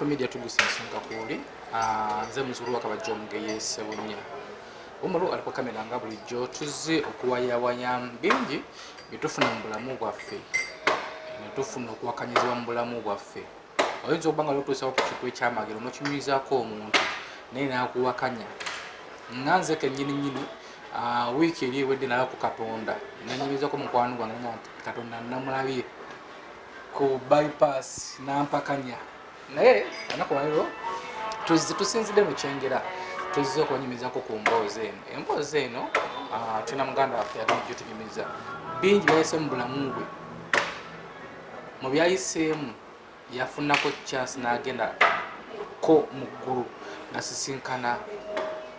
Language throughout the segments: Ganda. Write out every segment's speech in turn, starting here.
SB4 MEDIA tugusenga kuli nze muzulu wakabajjonge yesebunya omulu aliko kamera nga bulijjo tuzze okuwayawaya bingi bitufuna mu bulamu bwaffe netufuna okuwakanyizibwa mu bulamu bwaffe oyinza okuba nga lotuusawo ku kintu ekyamagero nokinyumizaako omuntu naye nakuwakanya nga nze kennyini wiiki eri ewedde nala ku Katonda nenyumizako mukwano gwange nga Katonda namulabye ku bypass nampakanya naye anaku waliro tusinzidde mu kyengera tuzze okunyumizako ku emboozi eno tuna muganda waffe yagambye tunyumiza bingi byayise mu bulamu bwe mu byayiseemu yafunako chance n'agenda ko mu ggulu nasisinkana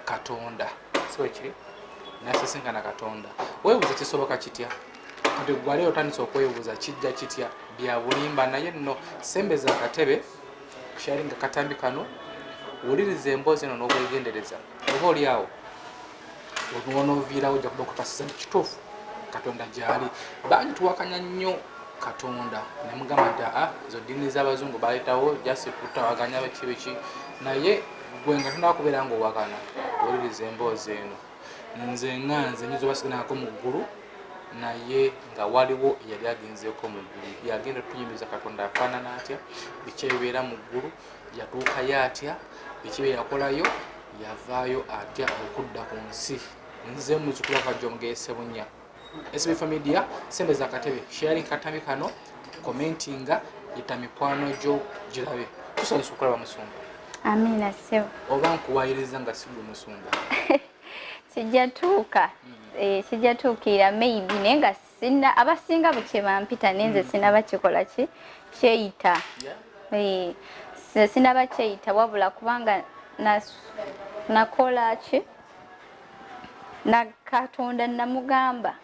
Katonda sikiri nasisinkana Katonda weebuuza kisoboka kitya kati gwali otandise okwebuuza kijja kitya bya bulimba naye nno sembeza akatebe sharinga katambi kano wuliriza emboozi eno n'obwegendereza oba oli awo onooviirawo ojja kuba okukasiza kituufu Katonda gyali bangi tuwakanya nnyo Katonda nemugamba nti ezo ddiini z'abazungu baleetawo jasi kutawaganya biki naye gwe nga tonakubeera nga owakana wuliriza emboozi eno nze nyinza obasiganako mu ggulu naye nga waliwo eyali agenzeeko mu ggulu yagenda tunyumiza Katonda afaanana atya biki ebibeera mu ggulu yatuukayo atya biki bye yakolayo yavaayo atya okudda ku nsi nze muzukulu wakajjonge yesebunya SB4 MEDIA sembeza akatebe sharing katambi kano commentinga yita mikwano gyo girabe tusobose okulaba musumba amina sebo oba nkuwayiriza nga sigwe musumba sijatuuka sijatuukira maybe naye nga sina abasinga bukye bampita nenze sinaba kikola kyeyita sinaba kyeyita wabula kubanga nakola ki na Katonda namugamba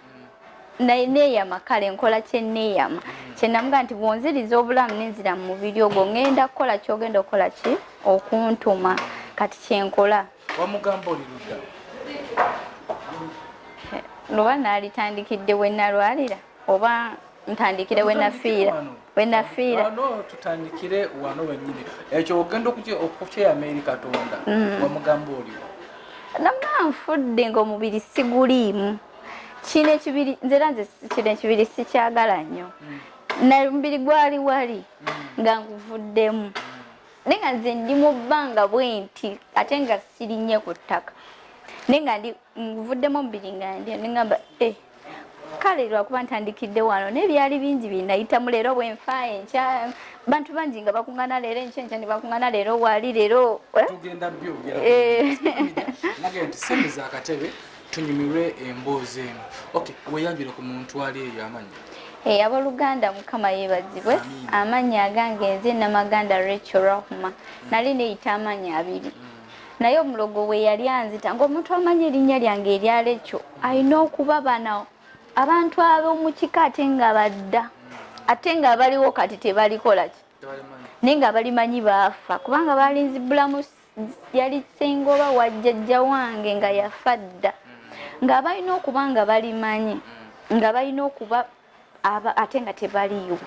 neeyama kale nkola kyenneeyama kyenamugamba nti bwonziriza obulamu nenzira mu mubiri ogwo ngenda kukola kyogenda okukola ki okuntuma kati kyenkola wamugamba oli ludda oba naalitandikidde we nalwalira oba ntandikire we nafiira tutandikire wano wennyini ekyo ogenda okukyeyama eri Katonda wamugamba oliwo namugamba nfudde ng'omubiri siguliimu kino ekibiri sikyagala nnyo nomubiri gwali wali nga nguvuddemu naye nga nze ndi mu bbanga bwenti ate nga sirinnye ku ttaka naye nga nguvuddemu omubiri nga nengamba kale lwakuba ntandikidde wano n'ebyali bingi binayitamu leero bwenfaayo enkya bantu bangi nga bakuŋŋana leero enkya ne bakuŋŋana leero waali leero tugenda byogera nage nti sembeza akatebe tunyumirwe emboozi eno weyanjire ku muntu ali eyo amanya abooluganda mukama yeebazibwe amanya agange nze Namaganda Rahuma nali neeyita amanya abiri naye omulogo we yali anzita ng'omuntu amanya erinnya lyange erya Lecho alina okuba bano abantu ab'omu kika ate nga badda ate nga baliwo kati tebalikola ki naye nga balimanyi baafa kubanga balinzibulamu yali ssenga oba wajjajja wange nga yafa dda nga balina okuba nga balimanyi nga balina okuba ate nga tebaliiwo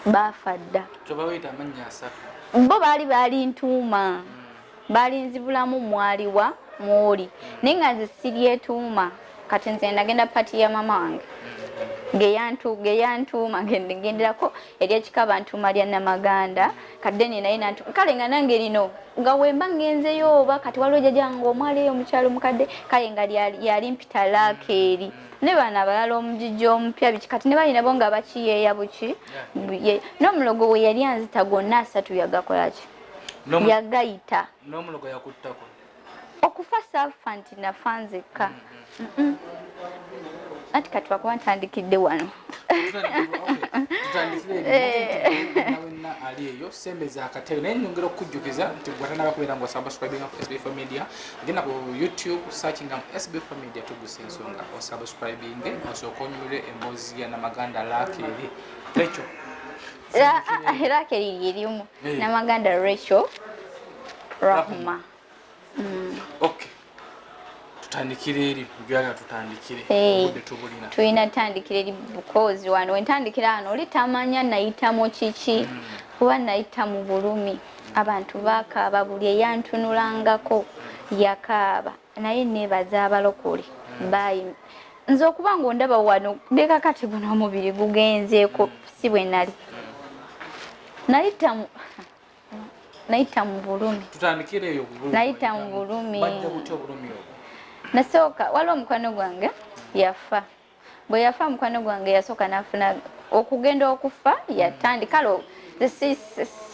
baafa dda bo baali ntuuma balinzibulamu mwaliwa mwoli naye nga nze siryetuuma kati nze nagenda pati ya mama wange geyantuuma ngenderako eryekikaba ntuuma lya Namaganda kadde naye kale nga nange lino nga wemba ngenzeyo oba kati waliwo jjajjange omwali eyo omukyalo omukadde kale nga yali mpita laaka eri ne bana abalala omugijja omupya biki kati ne balinabo nga bakiyeeya buki n'omulogo we yali anzita gonna asatu yagakola ki yagayita n'omulogo yakuttako okufa saafa nti nafa nzekka ati kati wakuba ntandikidde wano ali eyo sembeza akatebe naye nyongera okujjukiza nti gwatanaba kubeera nga osubscribinga ku SB4 MEDIA genda ku YouTube searchinga mu SB4 MEDIA tugusa ensonga osubscribinge osooka onyumire emboozi ya Namaganda laaka eri Lecho laaka eri erimu Namaganda Rahuma tutandikire eri njagala tutandikire obudde tubulina tulina tandikire eri because wano wentandikira hano oli tamanya nayita mu kiki kuba nayita mu bulumi abantu bakaaba buli eyantunulangako yakaaba naye nebaza abalokole bayi nze okuba ng'ondaba wano ndeka kati guno omubiri gugenzeeko si bwe nali nayita mu bulumi tutandikire eyo bulumi nayita mu bulumi bajja kutya obulumi obwo nasooka waliwo omukwano gwange yafa bwe yafa mukwano gwange yasooka nafuna okugenda okufa yatandika lo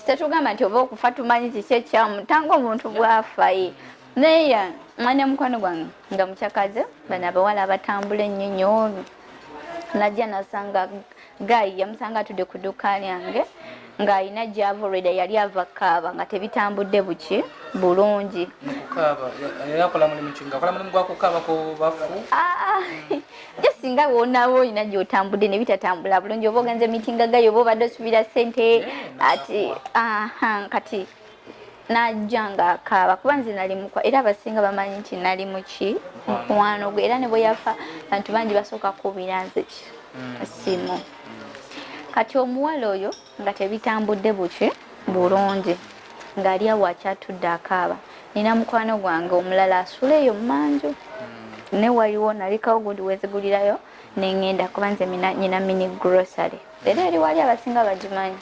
tetugamba nti oba okufa tumanyi kiki ekyamu tanga omuntu bwafaye naye mwana mukwano gwange nga mukyakaze bano abawala abatambula ennyo najja nasanga gayi yamusanga atudde ku dduuka lyange ng'alina gy'avoreda yali ava kaaba nga tebitambudde buki bulungi yakola mulimu ki ngakola mulimu gwakukaaba ku bafu je singa wonawo olina gy'otambudde ne bitatambula bulungi oba ogenze mitinga gayo oba obadde osubira ssente ati kati najja ng'akaaba kuba nze nali mukwa era abasinga bamanyi nti nali muki mukwano gwe era ne bwe yafa bantu bangi basooka kubira nze ki simu kati omuwala oyo nga tebitambudde buki bulungi ng'ali awo akyatudde akaaba nina mukwano gwange omulala asula eyo mumanju ne waliwo nalikawo gundi wezigulirayo nengenda kuba nze nyina mini grocery era eri wali abasinga bagimanyi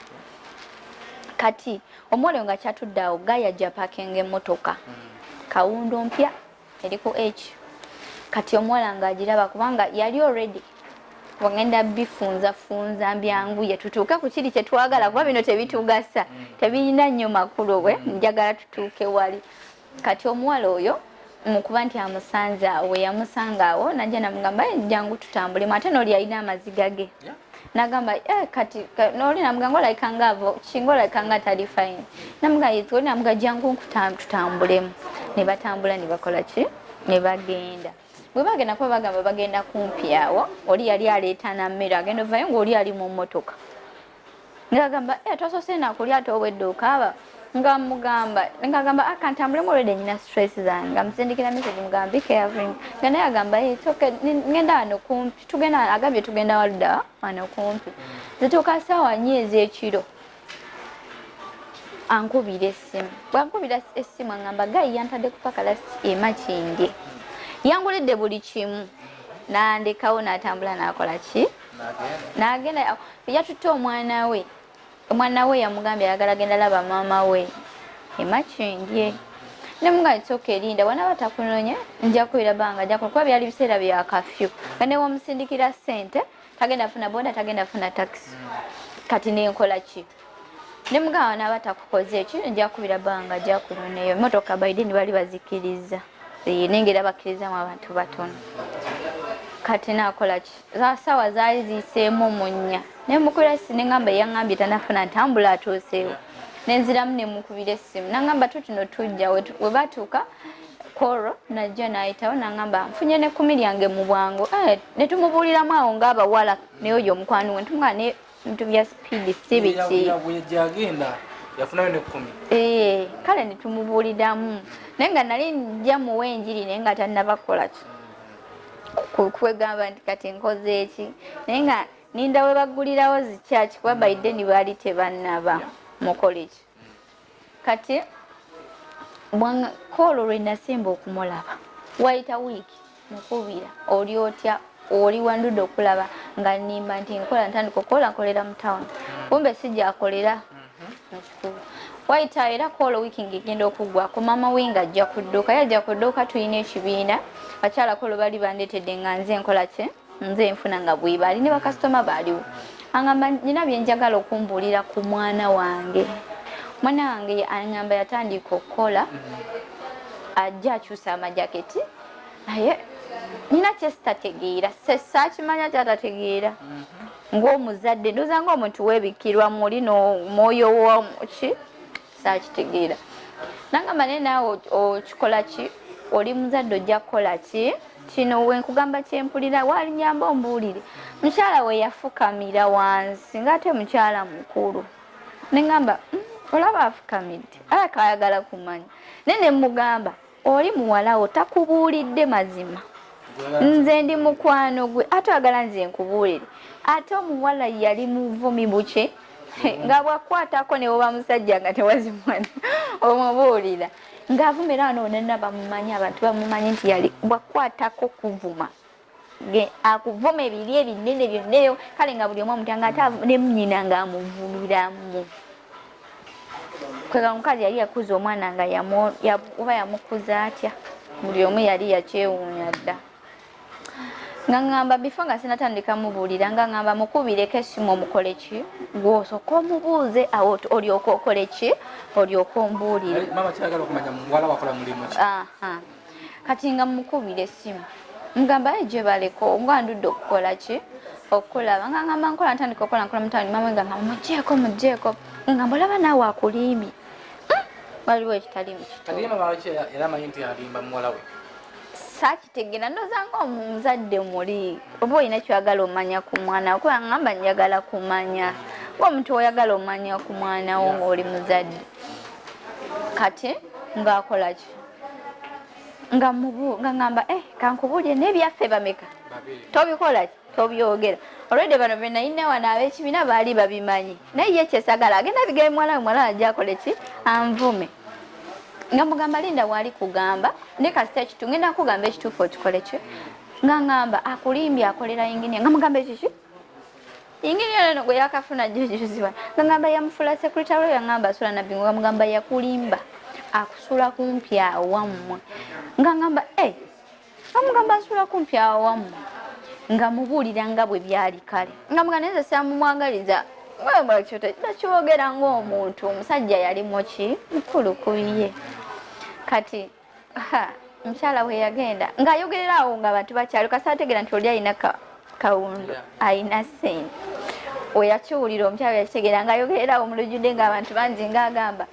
kati omuwala oyo nga kyatudde awo gayajja pakinga emmotoka kawundo mpya eriko kati omuwala ng'agiraba kubanga yali already wangenda bifunza mbyanguye tutuuke ku kiri kyetwagala kuba bino tebitugasa tebirina nnyo makulu we njagala tutuuke wali kati omuwala oyo mukuba nti amusanze awo yamusanga awo najja namugamba jangu tutambulemu ate n'oli alina amaziga ge nagamba kati n'oli namugamba olayikanga avo kinga olayikanga tali fine namuga jangu tutambulemu ne batambula ne bakola ki ne bagenda bwe bagenda kuba bagamba bagenda kumpi awo oli yali aleeta na mmere agenda ovayo ng'oli ali mu mmotoka ngagamba tosoose nakulya ate obwedde okaaba ngagamba akantambulemu olwedde nyina stress zange nga musindikira message mugamba be careful nga naye agamba ngenda wano kumpi tugenda agambye tugenda waludda wano kumpi zituuka ssaawa nnyo ez'ekiro ankubira essimu bwankubira essimu agamba gayi yantadde ku pakalasiti emakindye yangulidde buli kimu nandekawo n'atambula n'akola ki n'agenda yatutte omwana we yamugambye ayagala agenda laba maama we emakindye nemuga itsoka erinda wana batakunonye nja kubira banga jako kuba byali biseera bya kafyu nga ne wamusindikira ssente tagenda funa boda tagenda funa taxi kati nenkola ki nemuga wana batakukoze eki nja kubira banga jakunoneyo motoka baideni bali bazikiriza nengera bakkirizamu abantu batono kati nakola ki sawa zaali ziseemu munnya nemukubira sinengamba yangambye tanafuna ntambula atuuseewo nenziramu nemukubira essimu nangamba tutino tujja we batuuka koro najja nayitawo nangamba nfunye ne 10 lyange mu bwangu netumubuuliramu awo ng'abawala naye oyo omukwano we ntumwa ne bintu bya speed si biki yafunayo ne 10 kale netumubuuliramu naye nga nali njja muwa enjiri naye nga tannabakola ki kwegamba nti kati nkoze eki naye nga ninda we bagulirawo zikyaki kuba baideni baali tebannaba mukola eki kati koolo lwe nasemba okumulaba wayita wiiki mukubira oli otya oli wandudde okulaba nga nimba nti nkola ntandika okukola nkolera mu tawuni kumbe sijja akolera mu kikubo wayita era koolo wiiki ng'egenda okuggwako maama we ng'ajja ku dduuka yajja ku dduuka tulina ekibiina bakyala koolo bali bandeetedde nga nze nkola ki nze nfuna nga bwebaali ne bakasitoma baaliwo angamba nina byenjagala okumbuulira ku mwana wange angamba yatandika okukola ajja akyusa amajaketi naye nina kyesitategeera sesakimanya kyatategeera ng'omuzadde ndoza ng'omuntu weebikirwa muli n'omwoyo woki sakitegeera nangamba naye naawe okikola ki oli muzadde ojja kukola ki kino wenkugamba kyempulira waalinyamba ombuulire mukyala we yafukamira wansi ng'ate mukyala mukulu nengamba olaba afukamidde alaka ayagala kumanya naye nemugamba oli muwala wo takubuulidde mazima nze ndi mukwano gwe ate agala nze nkubuulire ate omuwala yali muvumi buke nga bwakwatako ne woba musajja nga tewazimwana omubuulira ng'avumira wano nena bamumanyi abantu bamumanyi nti yali bwakwatako kuvuma akuvuma ebiri ebinene byonneyo kale nga buli omu omutanga ate ne nnyina ng'amuvumiramu kwega omukazi yali yakuza omwana nga oba yamukuza atya buli omu yali yakyewuunya dda nga ngamba bifo nga sinatandika mubuulira nga ngamba mukubireko essimu omukole ki gw'osooka omubuuze awo olyoka okole ki olyoka ombuulire kati nga mukubira essimu mugamba gye baleko nga ndudde okukola ki okukolaba nga ngamba nkola ntandika okukola nkola mutani mama nga ngamba mugjeeko ngamba olaba naawe akulimbi waliwo ekitali sakitegera ndoza ng'omuzadde muli oba olina kyagala omanya ku mwana kuba ngamba njagala kumanya oba omuntu oyagala omanya ku mwana wo ng'oli muzadde kati ng'akola ki nga ngamba kankubuulire n'ebyaffe bameka tobikola ki tobyogera olwedde bano be nayina wano ab'ekibiina baali babimanyi naye ye kyesagala agenda bigabe muwala ajja akole ki anvume nga mugamba linda waali kugamba ne kasita ekitu ngenda kugamba ekituufu okikole ki nga ngamba akulimbye akolera yinginiya nga mugamba ekiki yinginiya neno gwe yakafuna jjuziwa nga ngamba yamufula sekuritalo yangamba asula nabbi nga mugamba yakulimba akusula kumpi awammwe nga ngamba amugamba asula kumpi awammwe nga mubuulira nga bwe byali kale nga mugamba neze samumwagaliza takiwogera ng'omuntu omusajja yalimu ki mukulu kubiye kati mukyala bwe yagenda ng'ayogerera awo nga abantu bakyalo kasi ategeera nti oli alina kawundo alina ssente we yakiwulira omukyala yakitegeera ng'ayogerera awo mu lujjudde ng'abantu bangi ng'agamba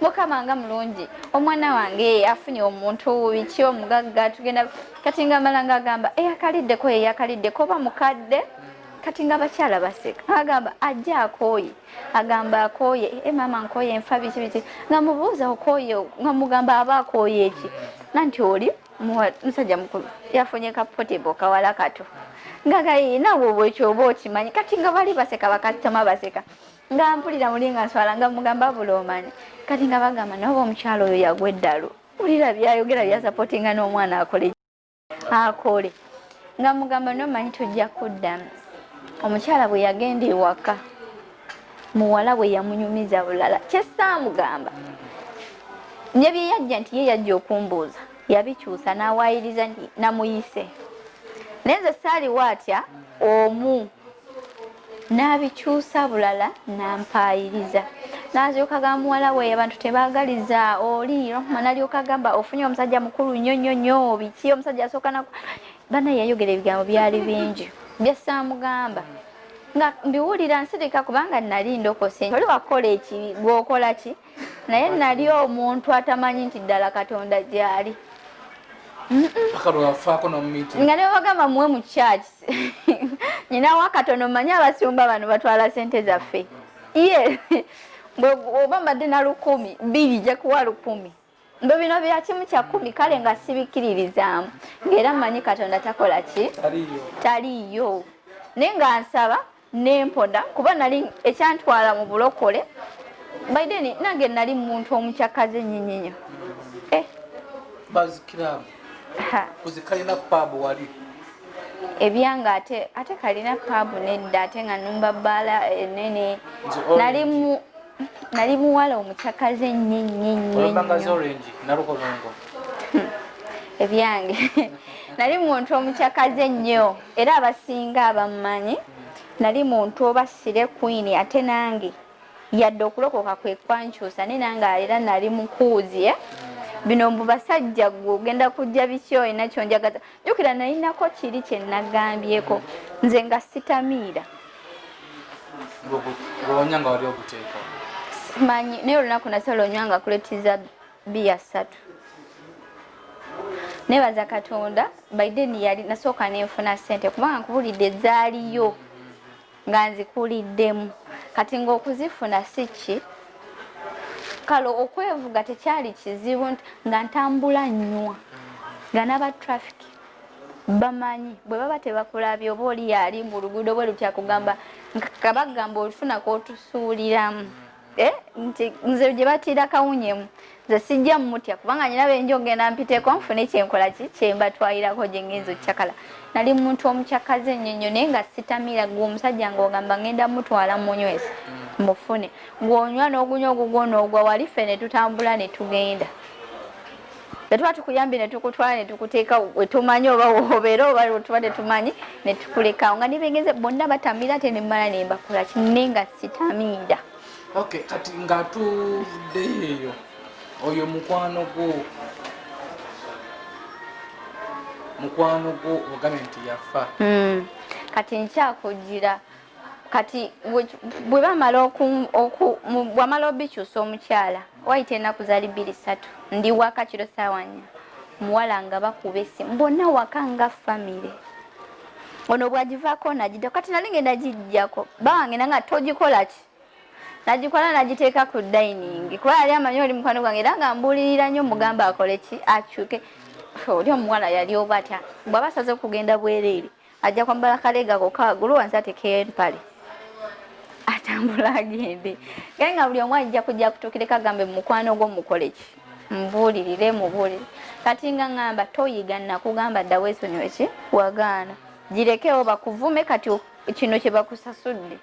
mukama nga mulungi omwana wange afunye omuntu biki omugagga tugenda kati nga mala ng'agamba eyakaliddeko eyakaliddeko oba mukadde kati nga bakyala baseka agamba ajja akooye agamba akooye mama nkooye nfa biki nga mubuuza okooye nga mugamba aba akooye eki nanti oli musajja mukulu yafunye kapotebo kawala kato nga gayinawe obwekyo oba okimanyi kati nga bali baseka bakasitoma baseka nga mpulira muli nga nswala nga mugamba bula omanyi kati nga bagamba nawe omukyalo oyo yagwa eddalo ulira byayogera byasapotinga n'omwana akole nga mugamba nomanyi tujja kuddamu omukyala bwe yagenda ewaka muwala bwe yamunyumiza bulala kyesaamugamba nye bye yajja nti ye yajja okumbuuza yabikyusa n'awaayiriza nti namuyise naye nze saaliwo atya omu n'abikyusa bulala n'ampaayiriza n'azooka ga muwala we abantu tebaagaliza oli Rahuma n'alyoka agamba ofunye omusajja mukulu nnyo biki omusajja asooka bana yayogera ebigambo byali bingi byasaamugamba nga mbiwulira nsirika kubanga nali ndokose oli wakola ekibi gwokola ki naye nali omuntu atamanyi nti ddala Katonda gyali nga ne bagamba muwe mu church nyina wakatono manyi abasumba bano batwala sente zaffe ye oba mbadde na 100 2 ja kuwa 10 ndo bino bya kimu kya 10 kale nga sibikiririzaamu ng'era mmanyi Katonda takola ki taliyo nenga nsaba nempoda kuba nali ekyantwala mu bulokole baideni nange nali muntu omukyakaze nnyinnyo bazikira kuzikalina pub wali ebyanga ate kalina pub nedda ate nga numba bala enene nali muwala omukyakaze nnyinnyo ebyange nali muntu omukyakaze nnyo era abasinga abamanyi nali muntu obasire queen ate nange yadde okulokoka kwe kwankyusa ne nange era nali mukuuzi bino mbu basajja gugenda kujja biki olina kyonjagaza jjukira nalinako kiri kye nagambyeko nze nga sitamiira ng'onyanga wali okuteeka manyi naye olunaku nasala onywanga kuletiza biya 3 nebaza Katonda baideni yali nasooka nenfuna ssente kubanga nkubulidde zaaliyo nga nzikuliddemu kati ng'okuzifuna si ki kalo okwevuga tekyali kizibu nga ntambula nnyo nga n'aba traffic bamanyi bwe baba tebakulabye oba oli yali mu luguudo bwe lutya kugamba kabagamba olufuna k'otusuuliramu nti nze gye batiira kawunyemu nze sijja mutya kubanga nyina benjo ngenda mpiteko nfune kyenkola ki kyembatwalirako gye ngenza okyakala nali muntu omukyakaze ennyo naye nga sitamira gwe omusajja ng'ogamba ngenda mutwala munywese mufune ng'onywa n'ogunywa ogugwo n'ogwa wali ffe ne tutambula ne tugenda tuba tukuyambye ne tukutwala ne tukuteeka wetumanyi oba obeera oba tuba tetumanyi ne tukulekawo nga nibengenze bonna batamira ate nemmala ne mbakola kinne nga sitamira. Okay, kati ng'atuddeyo eyo oyo mukwano gwo ogambye nti yafa kati nkyakugira kati bwe bamala bwamala obikyusa omukyala wayita ennaku zaali 2-3 ndi waka kiro ssaawa 4 muwala nga bakuba essimu bonna waka nga famire ono bwagivaako nagidda kati nali ngenda gijjako bawange nanga togikola ki nagikola nagiteeka ku dining kuba yali amanyi oli mukwano gwange era nga mbuulirira nnyo mugamba akole ki akyuke oli omuwala yali oba atya bw'aba asaze kugenda bwereere ajja kwambala kaleegako kagulu wansi atekeyo empale atambula agende gaye nga buli omu ajja kujja kutuukireko agambe mukwano gwo mukole ki mubuulirire kati nga ngamba toyiga nakugamba dda weesonyiwe ki wagaana girekewo bakuvume kati kino kye bakusasudde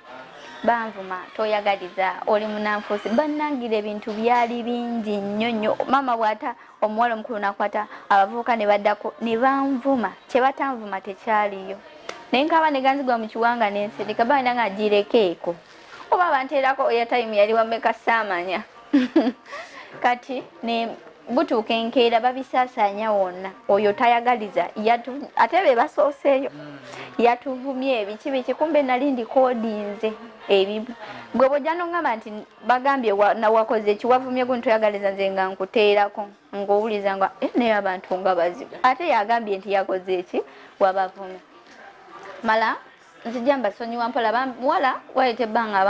banvuma toyagaliza oli munanfuusi bannangira ebintu byali bingi nnyo mama bw'ata omuwala omukulu nakwata abavubuka ne baddako ne banvuma kye batanvuma tekyaliyo naye nkaba ne ganzigwa mu kiwanga n'ensirika baina nga girekeeko oba banteerako airtime yali wameka saamanya kati ne butuuka enkeera babisaasaanya wonna oyo tayagaliza ate be basooseeyo yatuvumye ebiki biki kumbe nali ndikodinze ebibu gwe bw'ojja n'oŋŋamba nti bagambye nawakoze ekiwavumye gu ntoyagaliza nze nga nkuteerako ng'owuliza nga naye abantu nga bazibu ate yagambye nti yakoze eki wabavumye mala nzijja mbasonyiwa mpola muwala wayita ebbanga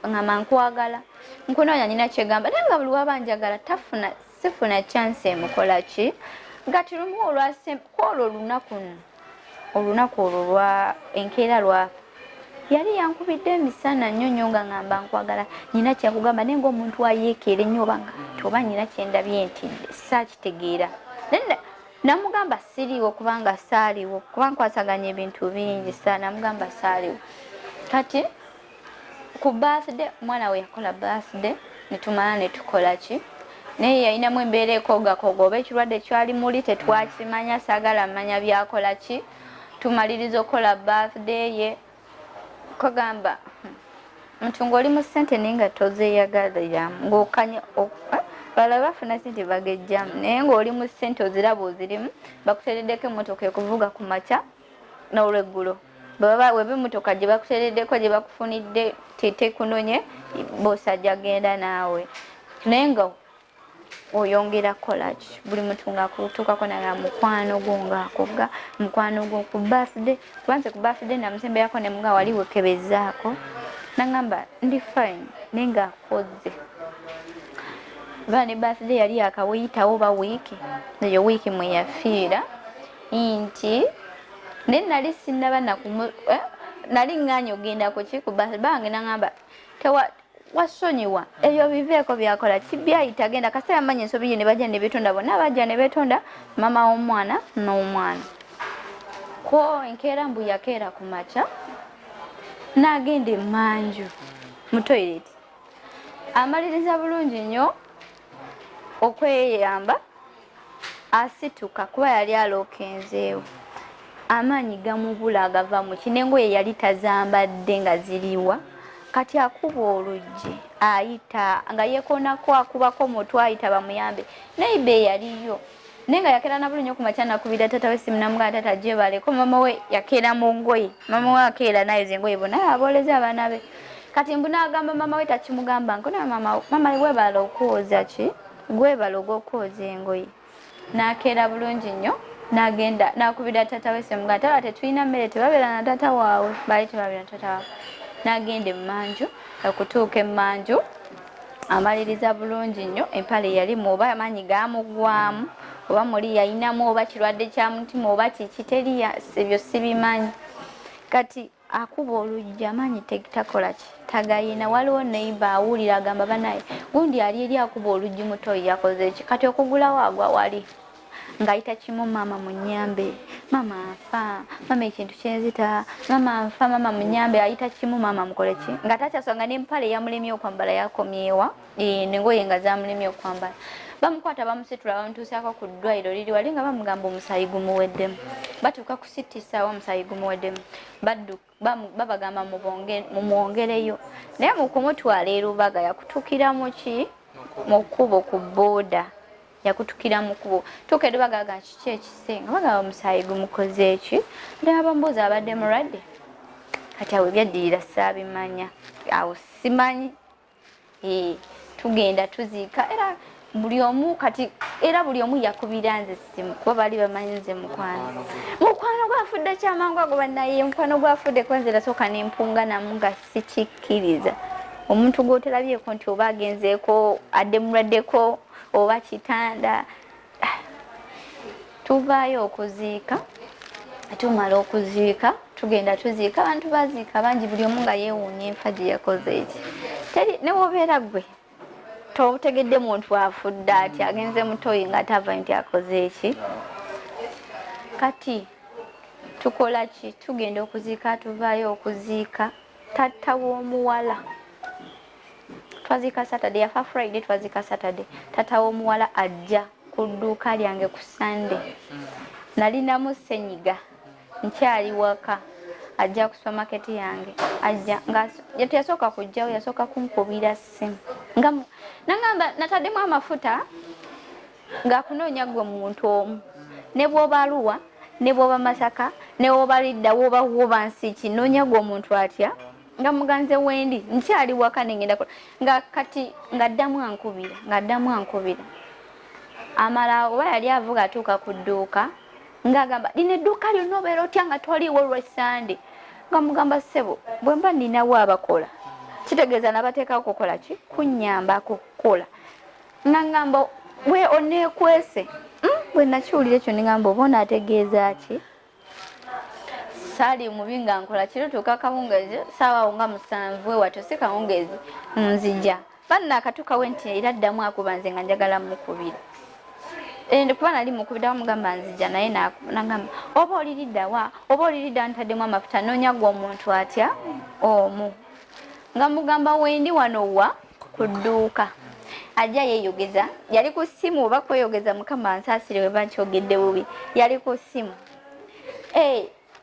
ngamba nkwagala nkunoonya nyina kyegamba naye nga buli waba njagala sifuna chance emukola ki gati lumu olwakwolwo olunaku olwo lwa enkeera lwafa yali yankubidde emisana nnyo nga ngamba nkwagala nyina kyakugamba naye ng'omuntu ayeekeera ennyo obanga toba nyina kyendabye ntidde saakitegeera namugamba siriiwo kubanga saaliwo kuba nkwasaganya ebintu bingi namugamba saaliwo kati ku birthday mwana we yakola birthday netumala netukola ki naye yalinamu embeera ekoogakoga oba ekirwadde kyali muli tetwakimanya saagala mmanya byakola ki tumaliriza okukola birthday ye kogamba muntu ng'oli mu ssente naye nga tozeeyagaliramu ng'okanya bala bafuna ssente bagejjamu naye ng'oli mu ssente oziraba ozirimu bakuteereddeko emmotoka ekuvuga ku makya n'olweggulo weba emmotoka gye bakuteereddeko gye bakufunidde tetekunonye bosajja genda naawe naye nga oyongera kukola ki buli muntu ng'akutuukako naga mukwano gwo ng'akoga mukwano gwo ku birthday kubanze ku birthday namusemberako ne muga wali wekebezaako nangamba ndi fine naye ng'akoze ba ne birthday yali yakawuyitawo ba wiiki eyo wiiki mwe yafiira nti naye nali sinnaba nali ŋŋaanya ogenda ku ki ku birthday bange nangamba wasonyiwa ebyo biveeko byakola kibyayita genda kaseera amanya ensobi ye ne bajja ne betonda bonna bajja ne betonda mama w'omwana n'omwana ko enkeera mbu yakeera ku makya n'agenda emmanju mu toilet amaliriza bulungi nnyo okweyamba asituka kuba yali alookenzeewo amaanyi gamubula agava mu kinengoye yali tazambadde nga ziriwa kati akuba oluggi ayita nga yekoonako akubako mutwe ayita bamuyambe neibe yaliyo naye nga yakeera na bulungi okumakya nakubira taata we simu namugamba taata gyebaleko mama we yakeera mu ngoye mama we akeera nayo zengoye bonna aboleza abaana be kati mbu n'agamba mama we takimugamba nkona mama webala okwoza ki gwebala ogw'okwoza engoye n'akeera bulungi nnyo n'agenda n'akubira taata we simu nga taata tetulina mmere tebabeera na taata waabwe baali tebabeera na taata waabwe n'agenda emmanju okutuuka emmanju amaliriza bulungi nnyo empale yalimu oba amaanyi gaamugwamu oba muli yayinamu oba kirwadde kya mutima oba kiki ebyo sibimanyi kati akuba oluggi amaanyi takola ki tagayina waliwo neiba awulira agamba banaye gundi ali eri akuba oluggi mutoyi yakoze eki kati okugulawo agwa wali ng'ayita kimu maama munyambe maama nfa maama ekintu kyenzita maama nfa maama munyambe ayita kimu maama mukole ki nga takyasonga n'empale yamulemye okwambala yakomyewa n'engoye nga zamulemye okwambala bamukwata bamusitula bamutuusaako ku ddwaliro liri wali nga bamugamba omusaayi gumuweddemu batuuka kusittisaawo omusaayi gumuweddemu babagamba mumwongereyo naye mu kumutwala e Lubaga yakutukira mu ki mu kkubo ku booda yakutukira mu kkubo tuuka e Lubaga nga kiki ekise nga bagamba omusaayi gumukoze eki ddala bamubuuza abadde mulwadde kati awo ebyaddirira saabimanya awo simanyi tugenda tuziika era buli omu yakubira nze essimu kuba baali bamanyi nze mukwano gwafudde kyamangu ago bannaye mukwano gwafudde kwanze nasooka nempunga namu nga sikikkiriza omuntu gwoterabyeko nti oba agenzeeko adde mulwaddeko oba kitanda tuvaayo okuziika tumala okuziika tugenda tuziika abantu baziika bangi buli omu nga yeewuunya enfa gye yakoze eki teri newobeera gwe totegedde muntu afudde ati agenze mutoyi nga tava nti akoze eki kati tukola ki tugenda okuziika tuvaayo okuziika tatta w'omuwala twaziika Saturday yafa Friday twaziika Saturday tatta w'omuwala ajja ku dduuka lyange ku Sunday nalinamu senyiga nkyali waka ajja ku supermarket yange ajja nga yasooka kujjawo yasooka kunkubira ssimu nangamba nataddemu amafuta ng'akunoonya gwe muntu omu ne bw'oba Arua ne bw'oba Masaka ne bw'oba Lidda woba Nsiki noonya gwe omuntu atya nga muganze wendi nkyali waka nengenda nga kati ng'addamu ankubira amala oba yali avuga atuuka ku dduuka ng'agamba lino edduuka lyonna obeera otya nga toliiwo lw'Essande nga mugamba ssebo bwe mba ninawo abakola kitegeeza nabateekawo kukola ki kunnyambako kukola nangamba we oneekwese bwe nakiwulira ekyo nengamba oba onaategeeza ki saali mubi nga nkola kiro tuuka kawungeezi saawaawo nga 7 watyo si kawungeezi nzija banna akatuukawe nti era addamu akuba nze nga njagala mukubira kuba nali mukubira bamugamba nzija naye nagamba oba oliridda ntaddemu amafuta noonya gwe omuntu atya omu nga mugamba wendi wano wa ku dduuka ajja yeeyogeza yali ku ssimu oba kweyogeza mukama nsaasire weba nkyogedde bubi yali ku ssimu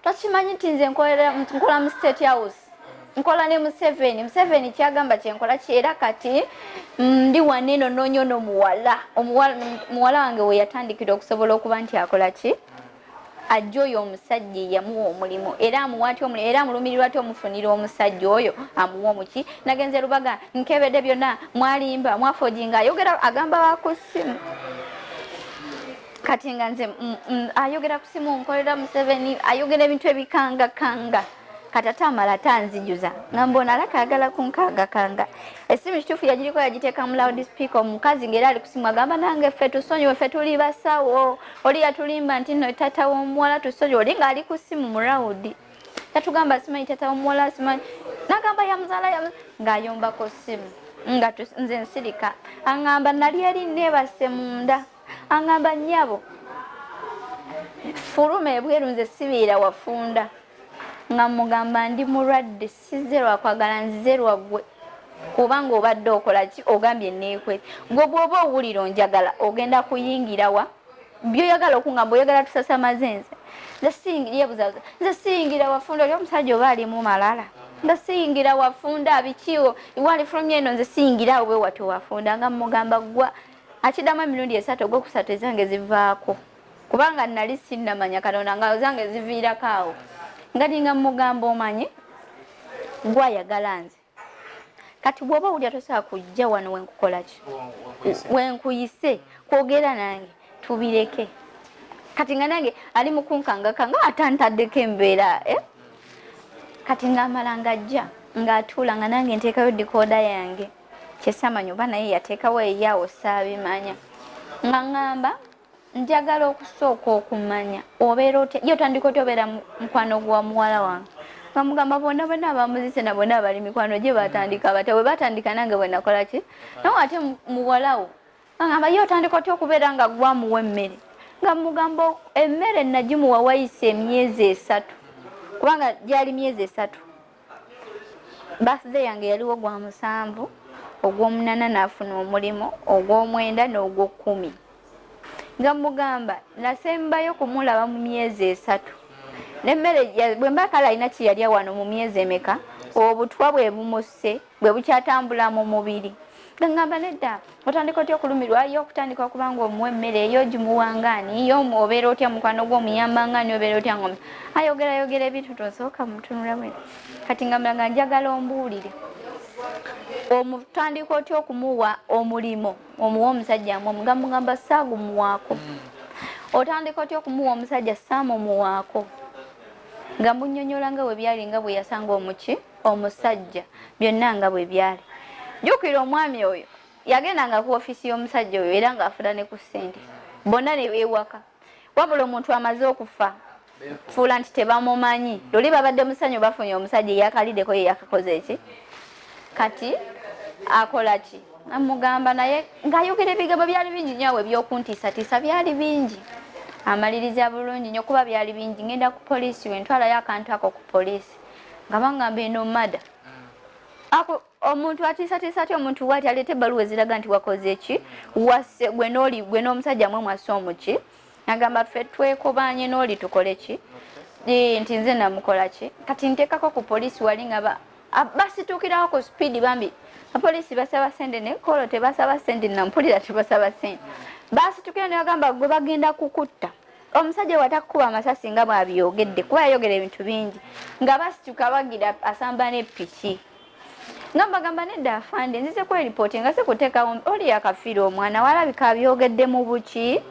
twakimanyi nti nze nkola mu State House nkola ne Museveni kyagamba kyenkola kyera kati ndi waneno noonyo n'omuwala muwala wange we yatandikira okusobola okuba nti akola ki ajja oyo omusajja yamuwa omulimu era amuwaati omulimu era amulumirirwa ati omufunira omusajja oyo amuwa omuki nagenze Lubaga nkebedde byonna mwalimba mwafojinga ayogera agamba wakussimu kati nga nze ayogera ku ssimu nkolera Museveni ayogera ebintu ebikangakanga katata amala tanzijuza ngamba onalaka agala kunkangakanga essimu kituufu yagiriko yagiteeka mu loudspeaker omukazi ng'era ali ku ssimu agamba nange ffe tusonyiwe ffe tuli basawo oli yatulimba nti nno tata w'omuwala tusonyiwe oli ng'ali ku ssimu mu rawudi yatugamba simanyi tata w'omuwala simanyi nagamba yamuzaala ng'ayomba ku ssimu nga nze nsirika aŋŋamba nali eri neebase munda aŋŋamba nnyabo fuluma ebweru nze sibiira wafunda nga mugamba ndi mulwadde sizze lwakwagala nzize lwaggwe kubanga obadde okola ki ogambye neekwe gwe bw'oba owulira onjagala ogenda kuyingirawa byoyagala okungamba oyagala tusasamaze nze siyingira wafunda oli omusajja oba alimu malala nze siyingira wafunda bikiwo iwali fulumya eno nze siyingirawo bwe watyo wafunda nga mugamba gwa akiddamu emirundi 3 ogwokusatu ezange zivaako kubanga nali sinnamanya Katonda nga zange ziviirako awo ngati nga mugamba omanyi gwayagala nze kati bw'oba wulya tosobola kujja wano wenkukola ki wenkuyise kwogera nange tubireke kati nga nange ali mukunkangakanga atantaddeko embeera kati ng'amala ng'ajja ng'atuula nga nange nteekayo dikooda yange kyesamanya oba naye yateekawo eyaawo saabimanya nga ŋŋamba njagala okusooka okumanya obeera otya ye otandika otya obeera mukwano gwa muwala wange nga mugamba bonna bonna abamuzise na bonna abali mikwano gye batandika bata bwe batandika nange bwe nakola ki nawe ate muwalawo ngamba ye otandika otya okubeera nga gwamuwa emmere nga mugamba emmere nagimuwa wayise emyezi 3 kubanga gyali myezi 3 birthday yange yaliwo gwa 7 ogw'omunana n'afuna omulimu ogw'omwenda n'ogw'okkumi nga mugamba nasembayo kumulaba mu myezi 3 n'emmere bwe mba kale alina kiyalya wano mu myezi emeka obutwa bwe bumusse bwe bukyatambula mu mubiri nga ngamba nedda otandika otya okulumirwa yo okutandika okubanga omuwa emmere eyo gimuwangaani yo obeera otya mukwano gw'omuyambangaani obeera otya ngoma ayogera ebintu tosooka mutunula bwe kati nga njagala ombuulire omutandika otya okumuwa omulimo omuwa omusajja nga mugamba saagumuwaako otandika otya okumuwa omusajja saamumuwaako nga munnyonnyola nga bwe byali nga bwe yasanga omusajja byonna nga bwe byali jjukira omwami oyo yagendanga ku ofiisi y'omusajja oyo era ng'afuna ne ku ssente bonna ne beewaka wabula omuntu amaze okufa fuula nti tebamumanyi luli babadde musanyu bafunye omusajja eyakaliddeko ye yakakoze eki kati akola ki amugamba naye ng'ayogera ebigambo byali bingi nyawe ebyokuntiisatiisa byali bingi amaliriza bulungi nnyo kuba byali bingi ngenda ku poliisi wentwalayo akantu ako ku poliisi nga bangamba eno mada omuntu atiisatiisa ati omuntu waati aleeta ebbaluwa eziraga nti wakoze eki wasse gwe n'omusajja mwe mwassa omuki agamba ffe twekobanye n'oli tukole ki nti nze namukola ki kati nteekako ku poliisi wali nga basituukirawo ku sipiidi bambi apoliisi basaba sente ne kolo tebasaba sente nampulira tebasaba sente basituukira ne bagamba gwe bagenda kukutta omusajja watakukuba amasasi nga bw'abyogedde kuba yayogera ebintu bingi nga basituka bagira asamba n'eppiki nga mbagamba nedda afande nzize kweripooti nga sikuteekawo oli yakafiira omwana walabika abyogedde mu buki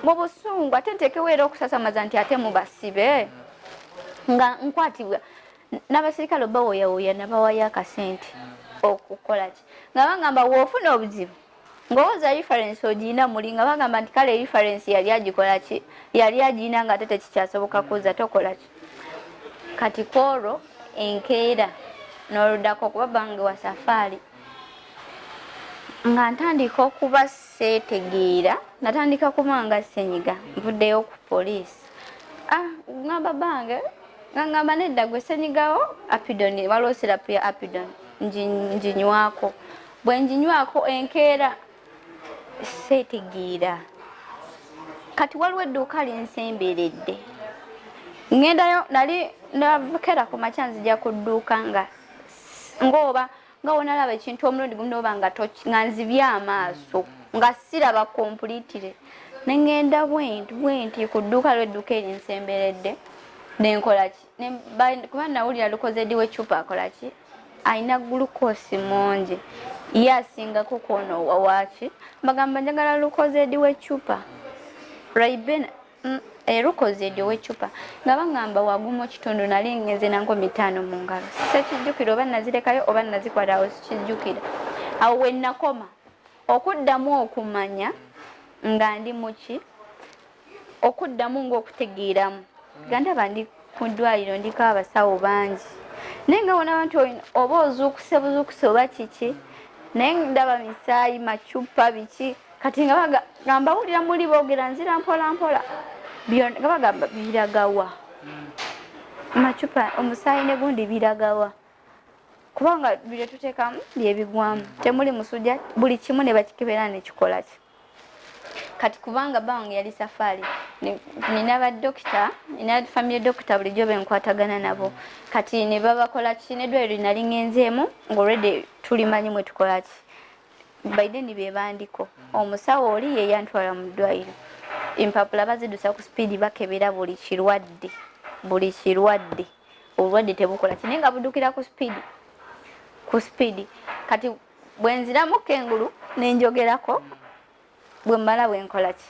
mu busungu ate nteekewo era okusasamaza nti ate mubasibe nga nkwatibwa n'abasirikale bawoyawoya nabawayo akasente okukola ki nga bagamba woofuna obuzibu ng'owooza referensi ogiina muli nga bagamba nti kale referensi yali agikola ki yali agiina nga ate tekikyasoboka kuza tokola ki kati kwolwo enkeera n'oluddako okuba bange wa safaari nga ntandika okuba seetegeera natandika kubanga senyiga nvuddeyo ku poliisi ngamba bange nga ngamba nedda gwe senyigawo apidoni waliwo sirapu ya apidoni nginywako bwe nginywako enkeera seetegeera kati waliwo edduuka linsemberedde ngendayo nali nakera ku makya nzija ku dduuka ng'oba nga wonalaba ekintu omulundi gumu noba nga nzibye amaaso nga siraba kompulitire nengenda bwenti ku dduuka lw'edduuka erinsemberedde nenkola ki kuba nawulira lukozedi w'eccupa akola ki alina gulukoosi mungi ye asingako kwonowa waaki mbagamba njagala lukozedi w'eccupa raibena lukozedi w'eccupa nga bangamba waguma kitundu nali ngenze nanko 5 mu ngalo sekijjukira oba nazirekayo oba nazikwatawo sikijjukira awo we nakoma okuddamu okumanya nga ndi muki okuddamu ng'okutegeeramu gandaba ndi ku ddwaliro ndiko abasawo bangi naye nga wona bantu oba ozuukuse oba kiki naye ndaba misaayi macupa biki kati nga mbawulira muli boogera nzira mpola mpola nga bagamba biragawa macupa omusaayi ne gundi biragawa kubanga bye tuteekamu byebigwamu temuli musujja buli kimu ne bakikebera nekikola ki kati kubanga bange yali safaari nina badokita nina family doctor bulijjo benkwatagana nabo kati ne babakola ki neddwaliro nali ngenzeemu ng'olwedde tulimanyi mwe tukola ki baideni bebandiko omusawo oli ye yantwala mu ddwaliro empapula bazidusa ku sipiidi bakebera buli kirwadde obulwadde tebukola ki naye nga buddukira ku sipiidi kati bwenziramu kengulu nenjogerako bwemmala bwenkola ki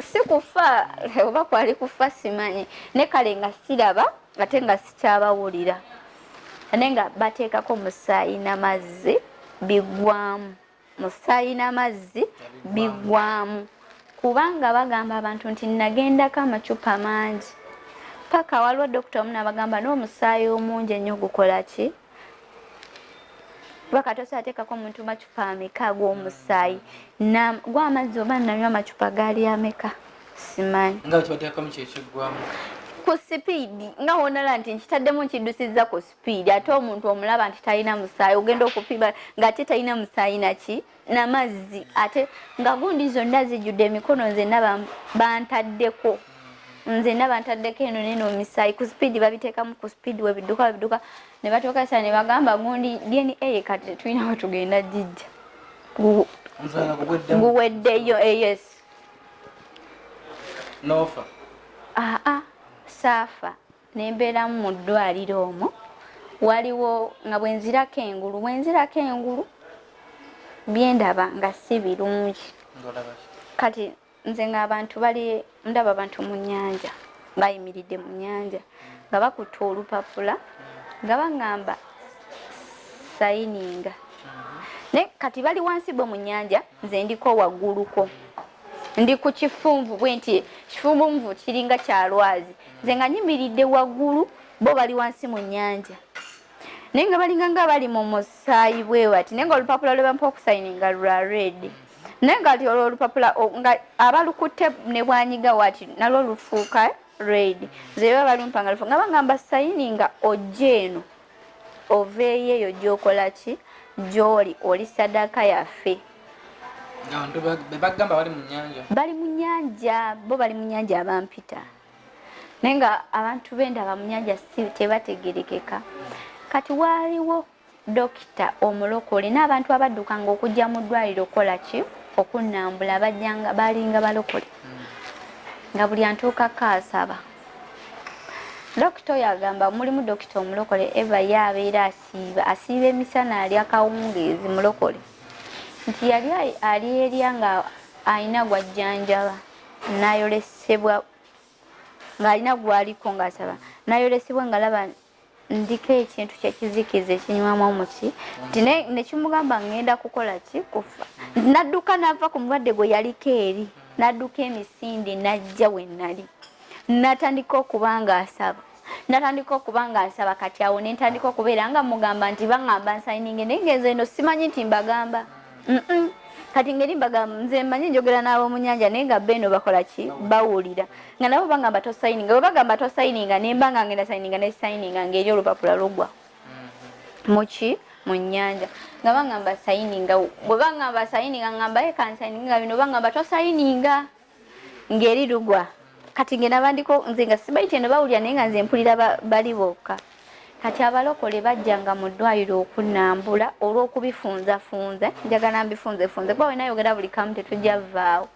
si kufa oba kwali kufa simanyi ne kale nga siraba ate nga sikyabawulira naye nga bateekako musaayi n'amazzi bigwamu musaayi n'amazzi bigwamu kubanga bagamba abantu nti nagendako amacupa mangi paka waliwo dokita omu n'abagamba n'omusaayi omungi ennyo gukola ki bakatosa ateekako omuntu macupa ameka ag'omusaayi gw'amazzi oba nanywa amacupa gaali ameka simanyi nga kibateekamu kyekigwamu ku sipiidi nga wonala nti nkitaddemu nkiddusiza ku sipiidi ate omuntu omulaba nti talina musaayi ogenda okupima ng'ate talina musaayi naki n'amazzi ate nga gundi zonna zijjudde emikono nzenna bantaddeko eno neno misaayi ku sipiidi babiteekamu ku sipiidi webidduka ne batuukasa ne bagamba gundi DNA kati tetulina we tugenda gijja guweddeyo yes nofa saafa nembeeramu mu ddwaliro omwo waliwo nga bwenzirako engulu byendaba nga si birungi kati nze ng'abantu ndaba abantu mu nnyanja bayimiridde mu nnyanja nga bakutte olupapula nga baŋŋamba sayininga ne kati bali wansi bo mu nnyanja nze ndiko wagguluko ndi ku kifunvu bwe nti kifunvu kiringa kyalwazi nze nga nyimiridde waggulu bo bali wansi mu nnyanja naye nga balinga nga bali mu musaayi bwe bati naye nga olupapula lwe bampa okusayininga lwa red naye nga ti olwo olupapula nga abalukutte ne bwanyiga wati nalwo lufuuka red nze baba balumpanga lufu nga bagamba sayininga ojje eno oveeyo eyo gy'okola ki gy'oli oli saddaaka yaffe bali mu nnyanja bo bali mu nnyanja abampita naye nga abantu b'endaba mu nnyanja tebategerekeka kati waaliwo dokita omulokole n'abantu abaddukanga okujja mu ddwaliro okukola ki okunnambula bajjanga balinga balokole nga buli antuukako asaba dokita oyo agamba mulimu dokita omulokole eva ye abeera asiiba emisana ali akawungeezi mulokole nti yali ali erya nga alina gwajjanjaba nayolesebwa ng'alina gwaliko ng'asaba nayolesebwa nga laba ndiko ekintu kyekizikiza ekinywamu omuki nti nekimugamba ngenda kukola ki kufa nadduka nava ku mulwadde gwe yaliko eri nadduka emisinde najja we nali natandika okubanga asaba kati awo nentandika okubeera nga mugamba nti baŋŋamba nsayininge naye ngenze eno simanyi nti mbagamba kati ngeri mbagamba nze mmanyi njogera n'ab'omu nnyanja naye nga beno bakola ki bawulira nga nabo bagamba tosayininga bwe bagamba tosayininga nemba nga ngenda sayininga nesayininga ngeri olupapula lugwa muki mu nnyanja nga bagamba sayininga bwe bagamba sayininga ngamba yekansayininga bino bagamba tosayininga ngeri lugwa kati ngenda bandiko nze nga sibaite no bawulira naye nga nze mpulira bali bokka kati abalokole bajjanga mu ddwaliro okunnambula olw'okubifunzafunza njagala mbifunzefunze kuba wenayogera buli kamu tetujja vaawo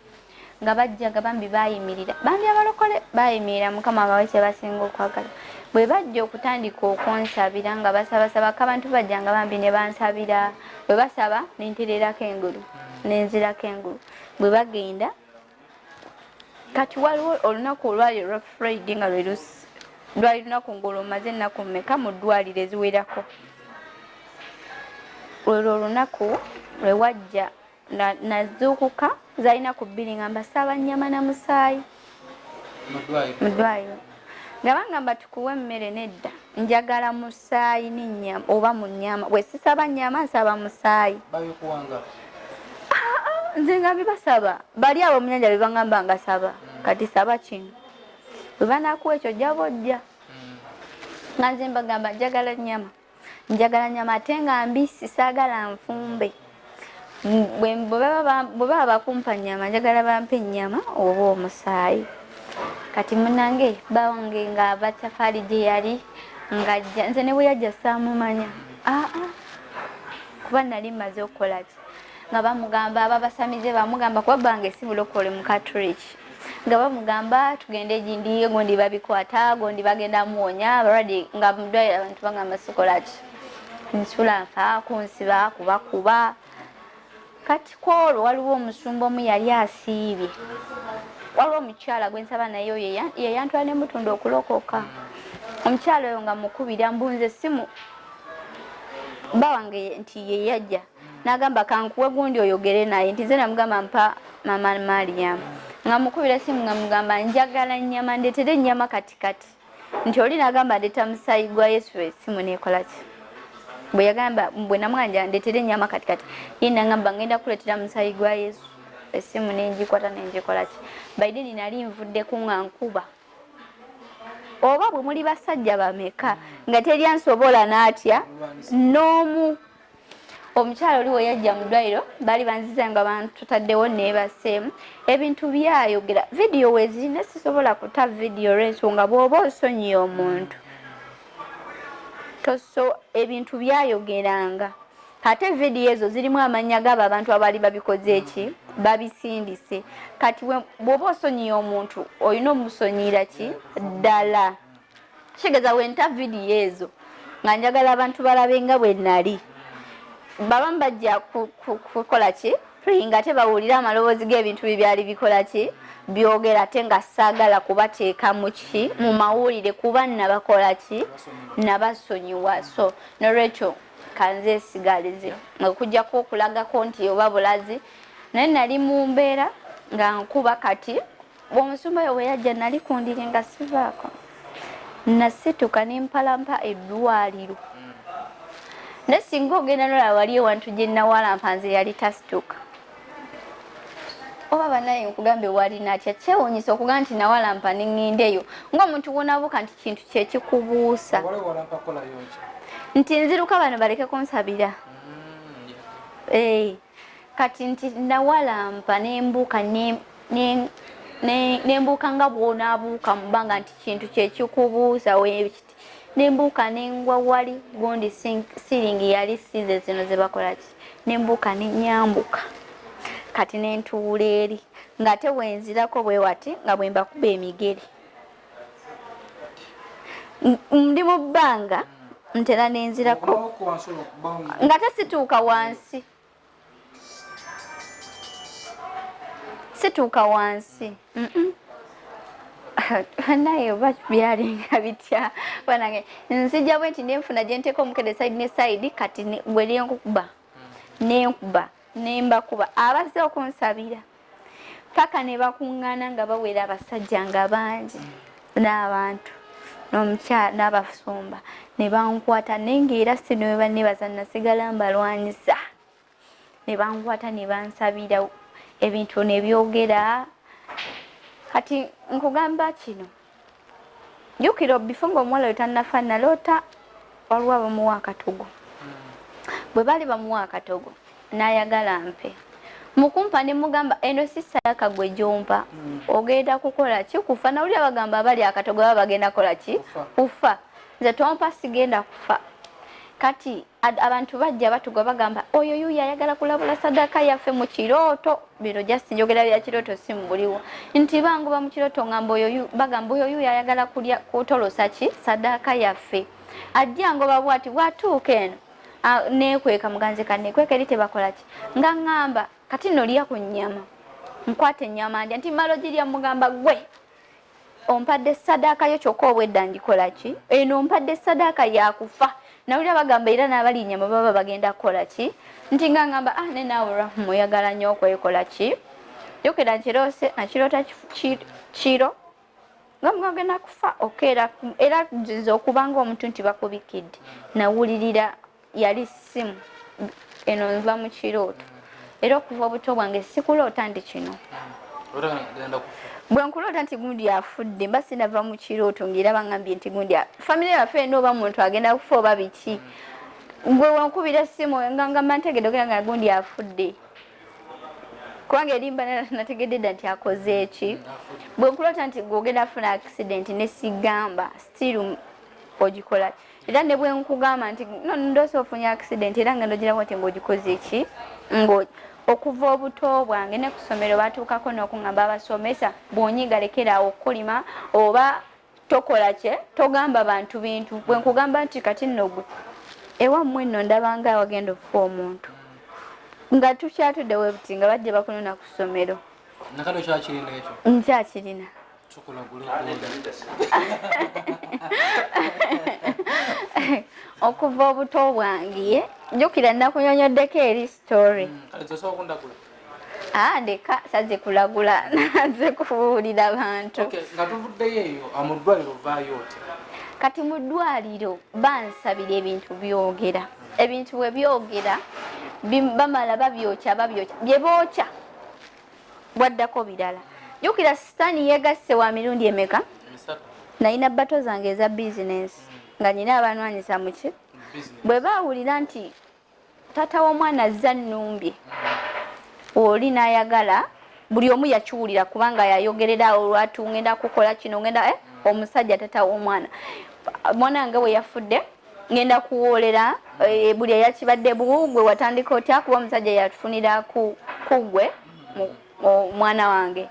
nga bajjaga bambi bayimirira bambi abalokole bayimirira mukama abawese basinga okwagala bwe bajja okutandika okunsabira nga basabasabako abantu bajjanga bambi ne bansabira bwe basaba nentererako engulu nenzirako engulu bwe bagenda kati waliwo olunaku olwali olwa Friday nga lwali lunaku ng'olumaze ennaku mmeka mu ddwaliro eziwerako olwo olunaku lwe wajja nazuukuka zalina ku bbiri ngamba saaba nnyama na musaayi mu ddwaliro nga bangamba tukuwe emmere nedda njagala musaayi n'ennyama oba mu nnyama bwe sisaba nnyama nsaba musaayi nze nga bibasaba bali abo mu nnyanja bebangamba nga saba kati saba kino bwe banaakuwa ekyo jjaba ojja nga nze mbagamba njagala nnyama ate nga mbisi saagala nfumbe bwe baba bakumpa nnyama njagala bampe ennyama oba omusaayi kati munange bawange nga abatafali gye yali ngajja nze ne bwe yajja saamumanya kuba nali mmaze okukola ki nga bamugamba ababasamize bamugamba kuba bange si bulokole mu Catholic nga bamugamba tugende gindi gondi babikwata gondi bagenda muwonya abalwadde nga mudwaliro abantu bagamba sikola ki nsula nfa kunsiba kubakuba kati kwolwo waliwo omusumba omu yali asiibye waliwo omukyala gwensaba naye oyo yeyantwala nemutunda okulokoka omukyala oyo nga mukubira mbunze simu bawange nti yeyajja n'agamba kankuwe gundi oyogere naye nti nze namugamba mpa mama Mariam nga mukubira simu nga mugamba njagala nnyama ndeetere ennyama katikati nti oli n'agamba ndeeta musaayi gwa Yesu esimu neekola ki bwe yagamba bwe namwanja ndeetere ennyama katikati ye n'agamba ngenda kuleetera musaayi gwa Yesu esimu nenjikwata nenjikola ki baideni nali nvuddeku nga nkuba oba bwe muli basajja bameka nga teryansobola n'atya n'omu omukyalo oli we yajja mu ddwaliro baali banziza nga bantutaddewo neebaseemu ebintu byayogera vidiyo wezirina sisobola kuta vidiyo olw'ensonga bw'oba osonyiye omuntu ebintu byayogeranga ate vidiyo ezo zirimu amannya g'abo abantu abaali babikoze eki babisindise kati bw'oba osonyiye omuntu olina omusonyiira ki ddala kitegeeza wenta vidiyo ezo nga njagala abantu balabe nga bwe nali babamu bajja kukola ki nga tebawulira amaloboozi g'ebintu byali bikola ki byogera ate nga saagala kubateeka mu ki mu mawulire kuba nabakola ki nabasonyiwa so nolwekyo kanze esigalize okujjako okulagako nti oba bulazi naye nali mu mbeera nga nkuba kati bw'omusumba yo bwe yajja nali kundiri nga sivaako nasituka nempalampa eddwaliro ne singa ogenda nola wali ewantu gye nawalampa nze yali tasituka oba banaye nkugambe wali natya kyewuunyisa okugamba nti nawalampa neŋŋendeyo ng'omuntu wonabuuka nti kintu kyekikubuusa nti nziruka bano baleke kunsabira kati nti nawalampa nembuuka nembuuka nga bwonaabuuka mu bbanga nti kintu kyekikubuusa wekiti nembuuka nengwa wali gundi siringi yali size zino zebakola ki nembuuka nenyambuka kati nentuula eri ng'ate wenzirako bwe wati nga bwe mbakuba emigere ndi mu bbanga ntera nenzirako nga tesituuka wansi situuka wansi naye oba byalinga bitya banange nzija bwe nti nenfuna gye nteeka omukede side ne side kati bwe nenkuba nenkuba nembakuba abazze okunsabira paka ne bakuŋŋaana nga bawera abasajja nga bangi n'abantu n'omukyala n'abasumba ne bankwata naye ng'era sino we bannebaza nasigala mbalwanyisa ne bankwata ne bansabira ebintu ne byogera kati nkugamba kino jjukira bifo ng'omuwala we tannafa naloota waliwo abamuwa akatogo bwe baali bamuwa akatogo n'ayagala mpe mukumpa ne mugamba eno si sadaka gwe gyompa ogenda kukola ki kufa nawulira bagamba abali akatogo baba bagenda kukola ki kufa nze tompa sigenda kufa kati abantu bajja batugwa bagamba oyo yuyo ayagala kulabula sadaka yaffe mu kirooto bino just njogera bya kirooto si mubuliwo nti banguba mu kirooto ngamba oyo bagamba oyo yuyo ayagala kulya kutolosa ki sadaka yaffe ajja ngoba bwati bwatuuka eno nekweka muganze kanekweka eri tebakola ki nga ngamba kati nolya ku nnyama nkwata ennyama ndya nti malo girya mugamba gwe ompadde sadaka yo kyokka obwedda ngikola ki eno ompadde sadaka yakufa nawulira bagamba era n'abali nnyama baba bagenda kukola ki nti nga ngamba ne naawe Rahuma oyagala nnyo okwekola ki jjukira nkiroose nakiroota kiro nga mugagenda kufa okeera era nziza okubanga omuntu nti bakubikidde nawulirira yali simu eno nva mu kirooto era okuva obuto bwange sikuloota nti kino bwe nkuloota nti gundi afudde mba sinava mu kirooto ng'era bangambye nti gundi famire yaffe eno oba muntu agenda kufa oba biki gwe wankubira essimu ngamba ntegedde okera nga gundi afudde kubanga erimba nategedde dda nti akoze eki bwe nkuloota nti gwogenda afuna accident ne sigamba still ogikola era ne bwe nkugamba nti ndoosa ofunye accident era nga ndogirako nti ng'ogikoze eki okuva obuto bwange ne ku ssomero batuukako n'okungamba abasomesa bw'onyiga lekeraawo okulima oba tokola kye togamba bantu bintu bwe nkugamba nti kati nno gwe ewammwe nno ndabanga wagenda okufa omuntu nga tukyatudde webuti nga bajja bakunona ku ssomero nkyakirina okuva obuto bwange njukira nakunyonyoddeko eri story ndeka saze kulagula naze kubuulira abantu nga tuvuddeyo eyo amuddwaliro ovaayo oti kati mu ddwaliro bansabira ebintu byogera ebintu bwe byogera bamala babyokya bye bookya bwaddako birala jukira sitaani yegasse wa mirundi emeka nalina bato zange eza bizinesi nga nyina abanwanyisa muki bwe baawulira nti tata w'omwana azza nnumbye oli n'ayagala buli omu yakiwulira kubanga yayogerera olwatu ngenda kukola kino ngenda omusajja tata w'omwana mwana wange we yafudde ngenda kuwoolera buli eyakibadde buwugwe watandika otya kuba omusajja yatufunira kugwe mwana wange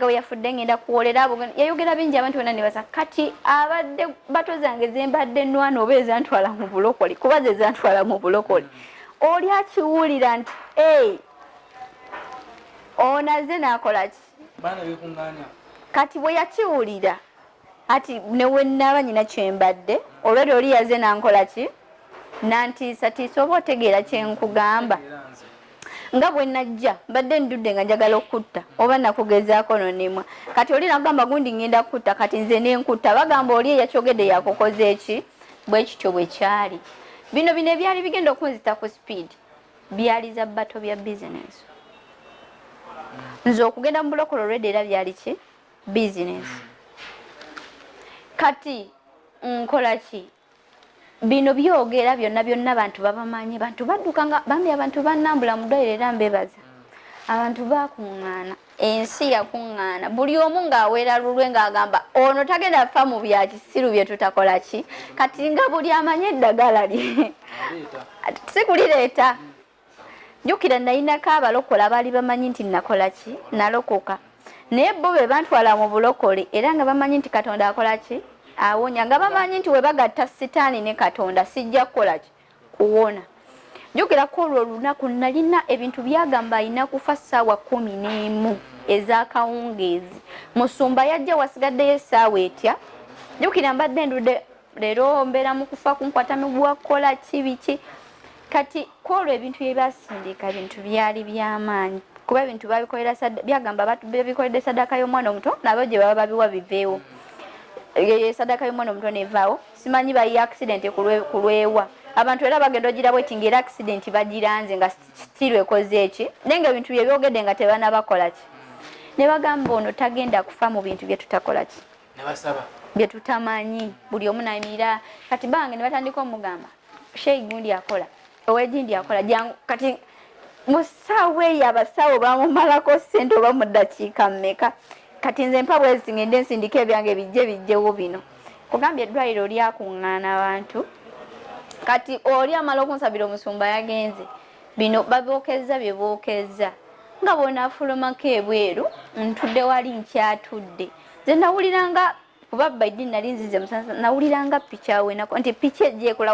we yafudde ngenda kuwoolera yayogera bingi abantu bonna ne basa kati abadde bato zange zembadde nnwana oba ezantwala mu bulokole kuba ze zantwala mu bulokole oli akiwulira nti onaze n'akolaki kati bwe yakiwulira ati newe naba nyina kyembadde olwali oli yaze nankolaki nantiisatiisa oba otegeera kyenkugamba nga bwe najja mbadde ndudde nga njagala okutta oba nakugezaako nonemwa kati oli nagamba gundi ngenda kutta kati nze nenkutta bagamba oli eyakyogedde yakukoze eki bwe kityo bwe kyali bino ebyali bigenda okunzita ku speed byali za bato bya bizinesi nze okugenda mu bulokolo olwedde era byali ki bizinesi kati nkola ki bino byogera byonna abantu babamanyi bantu baddukanga bambi abantu bannambula mu ddwaliro era mbebaza abantu bakuŋŋaana ensi yakuŋŋaana buli omu ng'aweera lulwe ng'agamba ono tagenda fa mu bya kisiru bye tutakola ki kati nga buli amanye eddagala lye si kulireeta jjukira nayinako abalokola baali bamanyi nti nakola ki nalokoka naye bo be bantwala mu bulokole era nga bamanyi nti katonda akola ki awonya nga bamanyi nti we bagatta sitaani ne katonda sijja kukola ki kuwona jjukira ko olwo olunaku nalina ebintu byagamba alina kufa ssaawa 11 ez'akawungeezi musumba yajja wasigaddeyo essaawa etya jjukira mbadde ndudde leero mbeera mu kufa kunkwata miguwa kukola ki biki kati ko olwo ebintu bye basindika bintu byali by'amaanyi kuba ebintu babikolera byagamba babikoledde sadaka y'omwana omuto nabo gye baba babiwa biveewo sadaka y'omwana omuto nevaawo simanyi bayi accident kulwewa abantu era bagenda ogirabwe eti ng'era accident bagiranze nga stiru ekoze eki naye nga ebintu bye byogedde nga tebanabakola ki ne bagamba ono tagenda kufa mu bintu bye tutakola ki bye tutamanyi buli omu nayimirira kati bange ne batandika omugamba sheyi gundi akola owegindi akola jangu kati musaawa eyo abasawo bamumalako ssente oba mu ddakiika mmeka kati nze mpa bwezi ngende nsindika ebyange bijjewo bino kugambye eddwaliro lyakuŋŋaana abantu kati oli amala okunsabira omusumba yagenze bino babookezza bye bookeza nga bonaafulumako ebweru ntudde wali nkyatudde nze nawuliranga kuba baidi nali nzize musansa nawuliranga piki awenako nti piki ejjeekola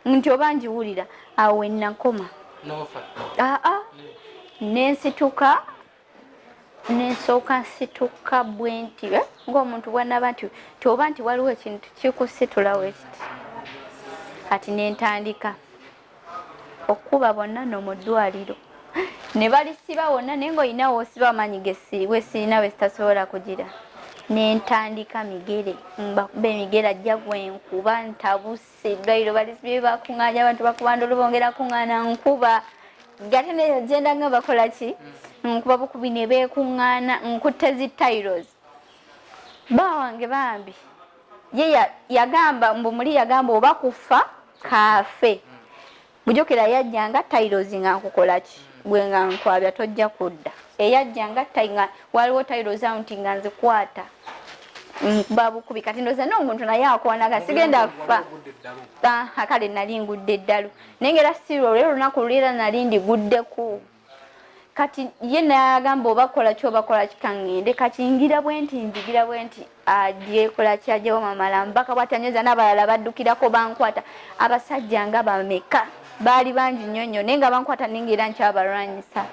nti oba njiwulira awenakoma nensituka nensooka nsituka bwenti ng'omuntu bwanaba nti oba nti waliwo ekintu kikusitulawo ekiti kati nentandika okuba bonna no mu ddwaliro ne balisiba wonna naye ng'olinawo osiba amanyi wesirina wesitasobola kugira nentandika migere mbakuba emigere ajja gwenkuba ntabuse eddwaliro balisibye bakuŋŋaanya abantu bakubanda olubongera kuŋŋaana nkuba gate negenda nga bakola ki nkuba bukubi ne beekuŋŋaana nkutte zitairos bawange bambi ye yagamba mbumuli yagamba oba kufa kaafe bujokera yajjanga tairos nga nkukola ki gwe nga nkwabya tojja kudda eyajjanga tainga waliwo tairos aunti nga nzikwata nkuba bukubi kati ndoza n'omuntu naye akwanaga sigenda kufa kale nali ngudde eddalu naye ngera sirwo olwero olunaku lulira nali ndiguddeku kati ye nayagamba obakola ki obakola kikaŋŋende kati ngira bwe nti ajekola ki ajewo mamala mpaka bwatanyoza n'abalala baddukirako bankwata abasajja nga bameka baali bangi nnyo nnyo naye nga bankwata ningeera nkyabalwanyisa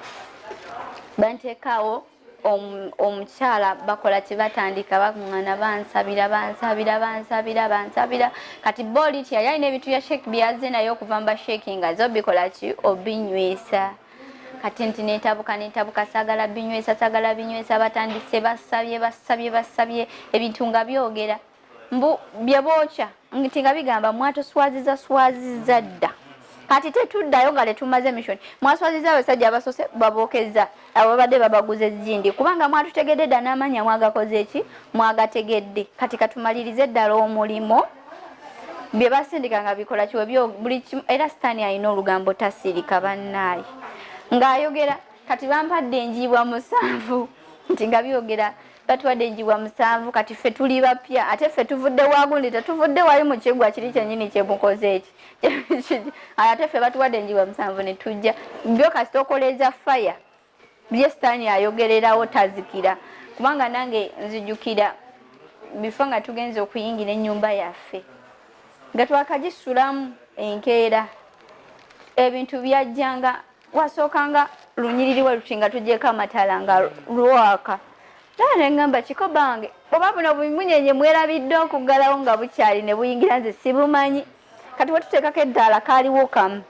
banteekaawo omukyala bakola kibatandika bakungana bansabira kati boli tia yalina ebintu bya shake byaze nayo okuva mba shaking azo bikola ki obinywesa kati nti netabuka sagala binywesa batandise basabye ebintu nga byogera mbu byebocha nti nga bigamba swaziza dda kati tetuddayo nga tetumaze mission mwaswaziza abasajja abasose babokeza abo badde babaguze zindi kubanga mwatutegedde dda n'amanya mwagakoze eki mwagategedde kati katumalirize ddala omulimo bye basindika nga bikola kiwe buli era sitaani alina olugambo tasirika bannaayi ng'ayogera kati bampadde enjiibwa 7 nti nga byogera batuwadde enjiibwa 7 kati ffe tuli bapya ate ffe tuvudde wagundi tetuvudde wali mu kiggwa kiri kyennyini kyemukoze eki ate ffe batuwadde enjiibwa 7 ne tujja byo kasita okoleza faya bye sitaani ayogererawo tazikira kubanga nange nzijukira bifo nga tugenze okuyingira ennyumba yaffe nga twakagisulamu enkeera ebintu byajjanga wasookanga lunyiririwe luti nga tugyeko amatala nga lwaka naye ngamba kiko bange oba buno bumunyenye mwerabidde okuggalawo nga bukyali ne buyingira nze sibumanyi kati wetuteekako eddaala kaaliwo kamu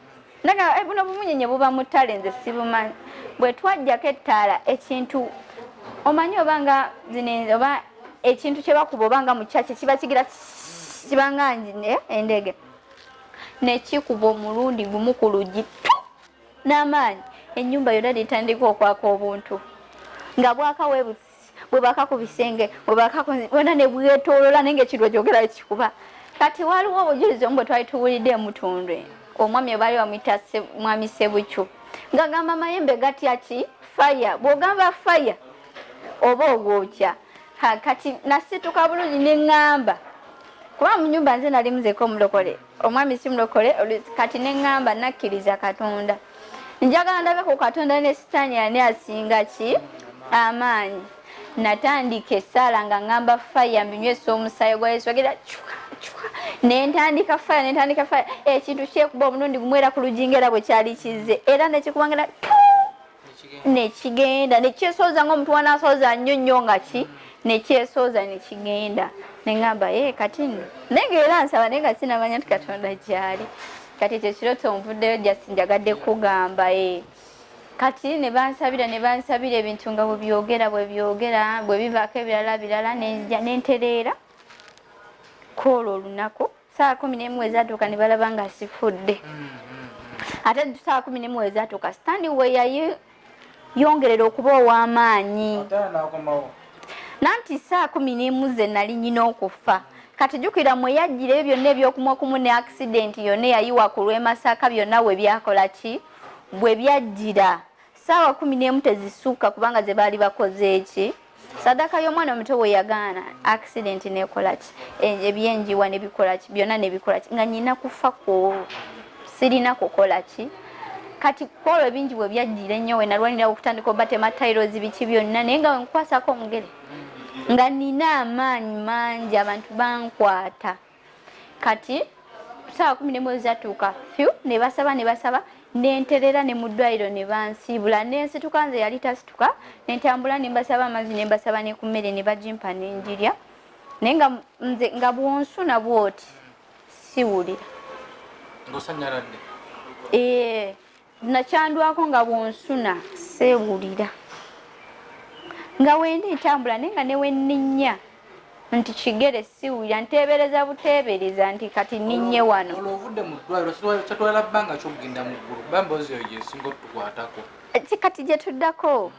naga buno bumunyenye buba mu ttale nze sibumanyi bwe twajjako ettaala ekintu omanyi obanga oba ekintu kye bakuba obanga mu kyaki kiba kigira kibanga endege nekikuba omulundi gumu ku luggi n'amaanyi ennyumba yonna netandika okwaka obuntu nga bwakawe bwe baka ku bisenge bwena ne bwetoolola naye ngaekirwa gyogera ekikuba kati waliwo obujulizi omu bwe twali tuwulidde emutundwe omwami obaali bamuyita mwami Sebukyu ng'agamba mayembe gatya ki faya bw'ogamba faya oba ogwokya kati nasituka bulungi neŋŋamba kuba mu nyumba nze nali muzeko omulokole omwami si mulokole kati neŋŋamba nakkiriza Katonda njagala ndabe ku Katonda ne sitaani ani asinga ki amaanyi natandika essaala nga ŋŋamba faya mbinywesa omusaayi gwa Yesu agenda nentandika faya ekintu kyekuba omulundi gumu era ku luggi era bwe kyali kizze era nekikubangera nekigenda nekyesooza ng'omuntu wanasooza nnyo nga ki nekyesooza nekigenda neŋŋamba kati nenge era nsaba naye nga sinamanya nti Katonda gyali kati ekyo kirooto onvuddeyo jasinjagadde kugamba kati ne bansabira ebintu nga bwe bivaako ebirala nentereera kwolwo olunaku saa 11 ezatuuka ne balaba nga sifudde ate saa 11 ezatuuka sitaani we yayongerera okuba ow'amaanyi nanti saa 11 ze nali nyina okufa kati jukira mwe yajjira ebyo byonna ebyokumwakumu ne accident yonna yayiwa ku lw'Emasaka byonna we byakola ki bwe byajjira saawa 11 tezisuuka kubanga ze baali bakoze eki sadaka y'omwana omuto we yagaana accident nekola ki ebyenjiwa nebikola ki byonna nebikola ki nga nyina kufa ko sirina kukola ki kati kwolwo ebingi bwe byajjira ennyo we nalwanira okutandika obatema tayiro biki byonna naye nga wenkwasako omugere nga nina amaanyi mangi abantu bankwata kati saawa 11 zatuuka ne basaba nenterera ne mu ddwaliro ne bansiibula nensituka nze yali tasituka nentambula ne mbasaba amazzi ne mbasaba ne ku mmere ne bagimpa nenjirya naye nga bwonsuna bwoti siwulira nakyandwako nga bwonsuna seewulira nga wenda entambula naye nga newenninnya nti kigere siwulira nteebereza buteebereza nti kati ninnye wano ovudde mu ddwaliro kyatwala bbanga kyokugenda mu ggulu bambozi eyo gyesinga otukwatako kati gye tuddako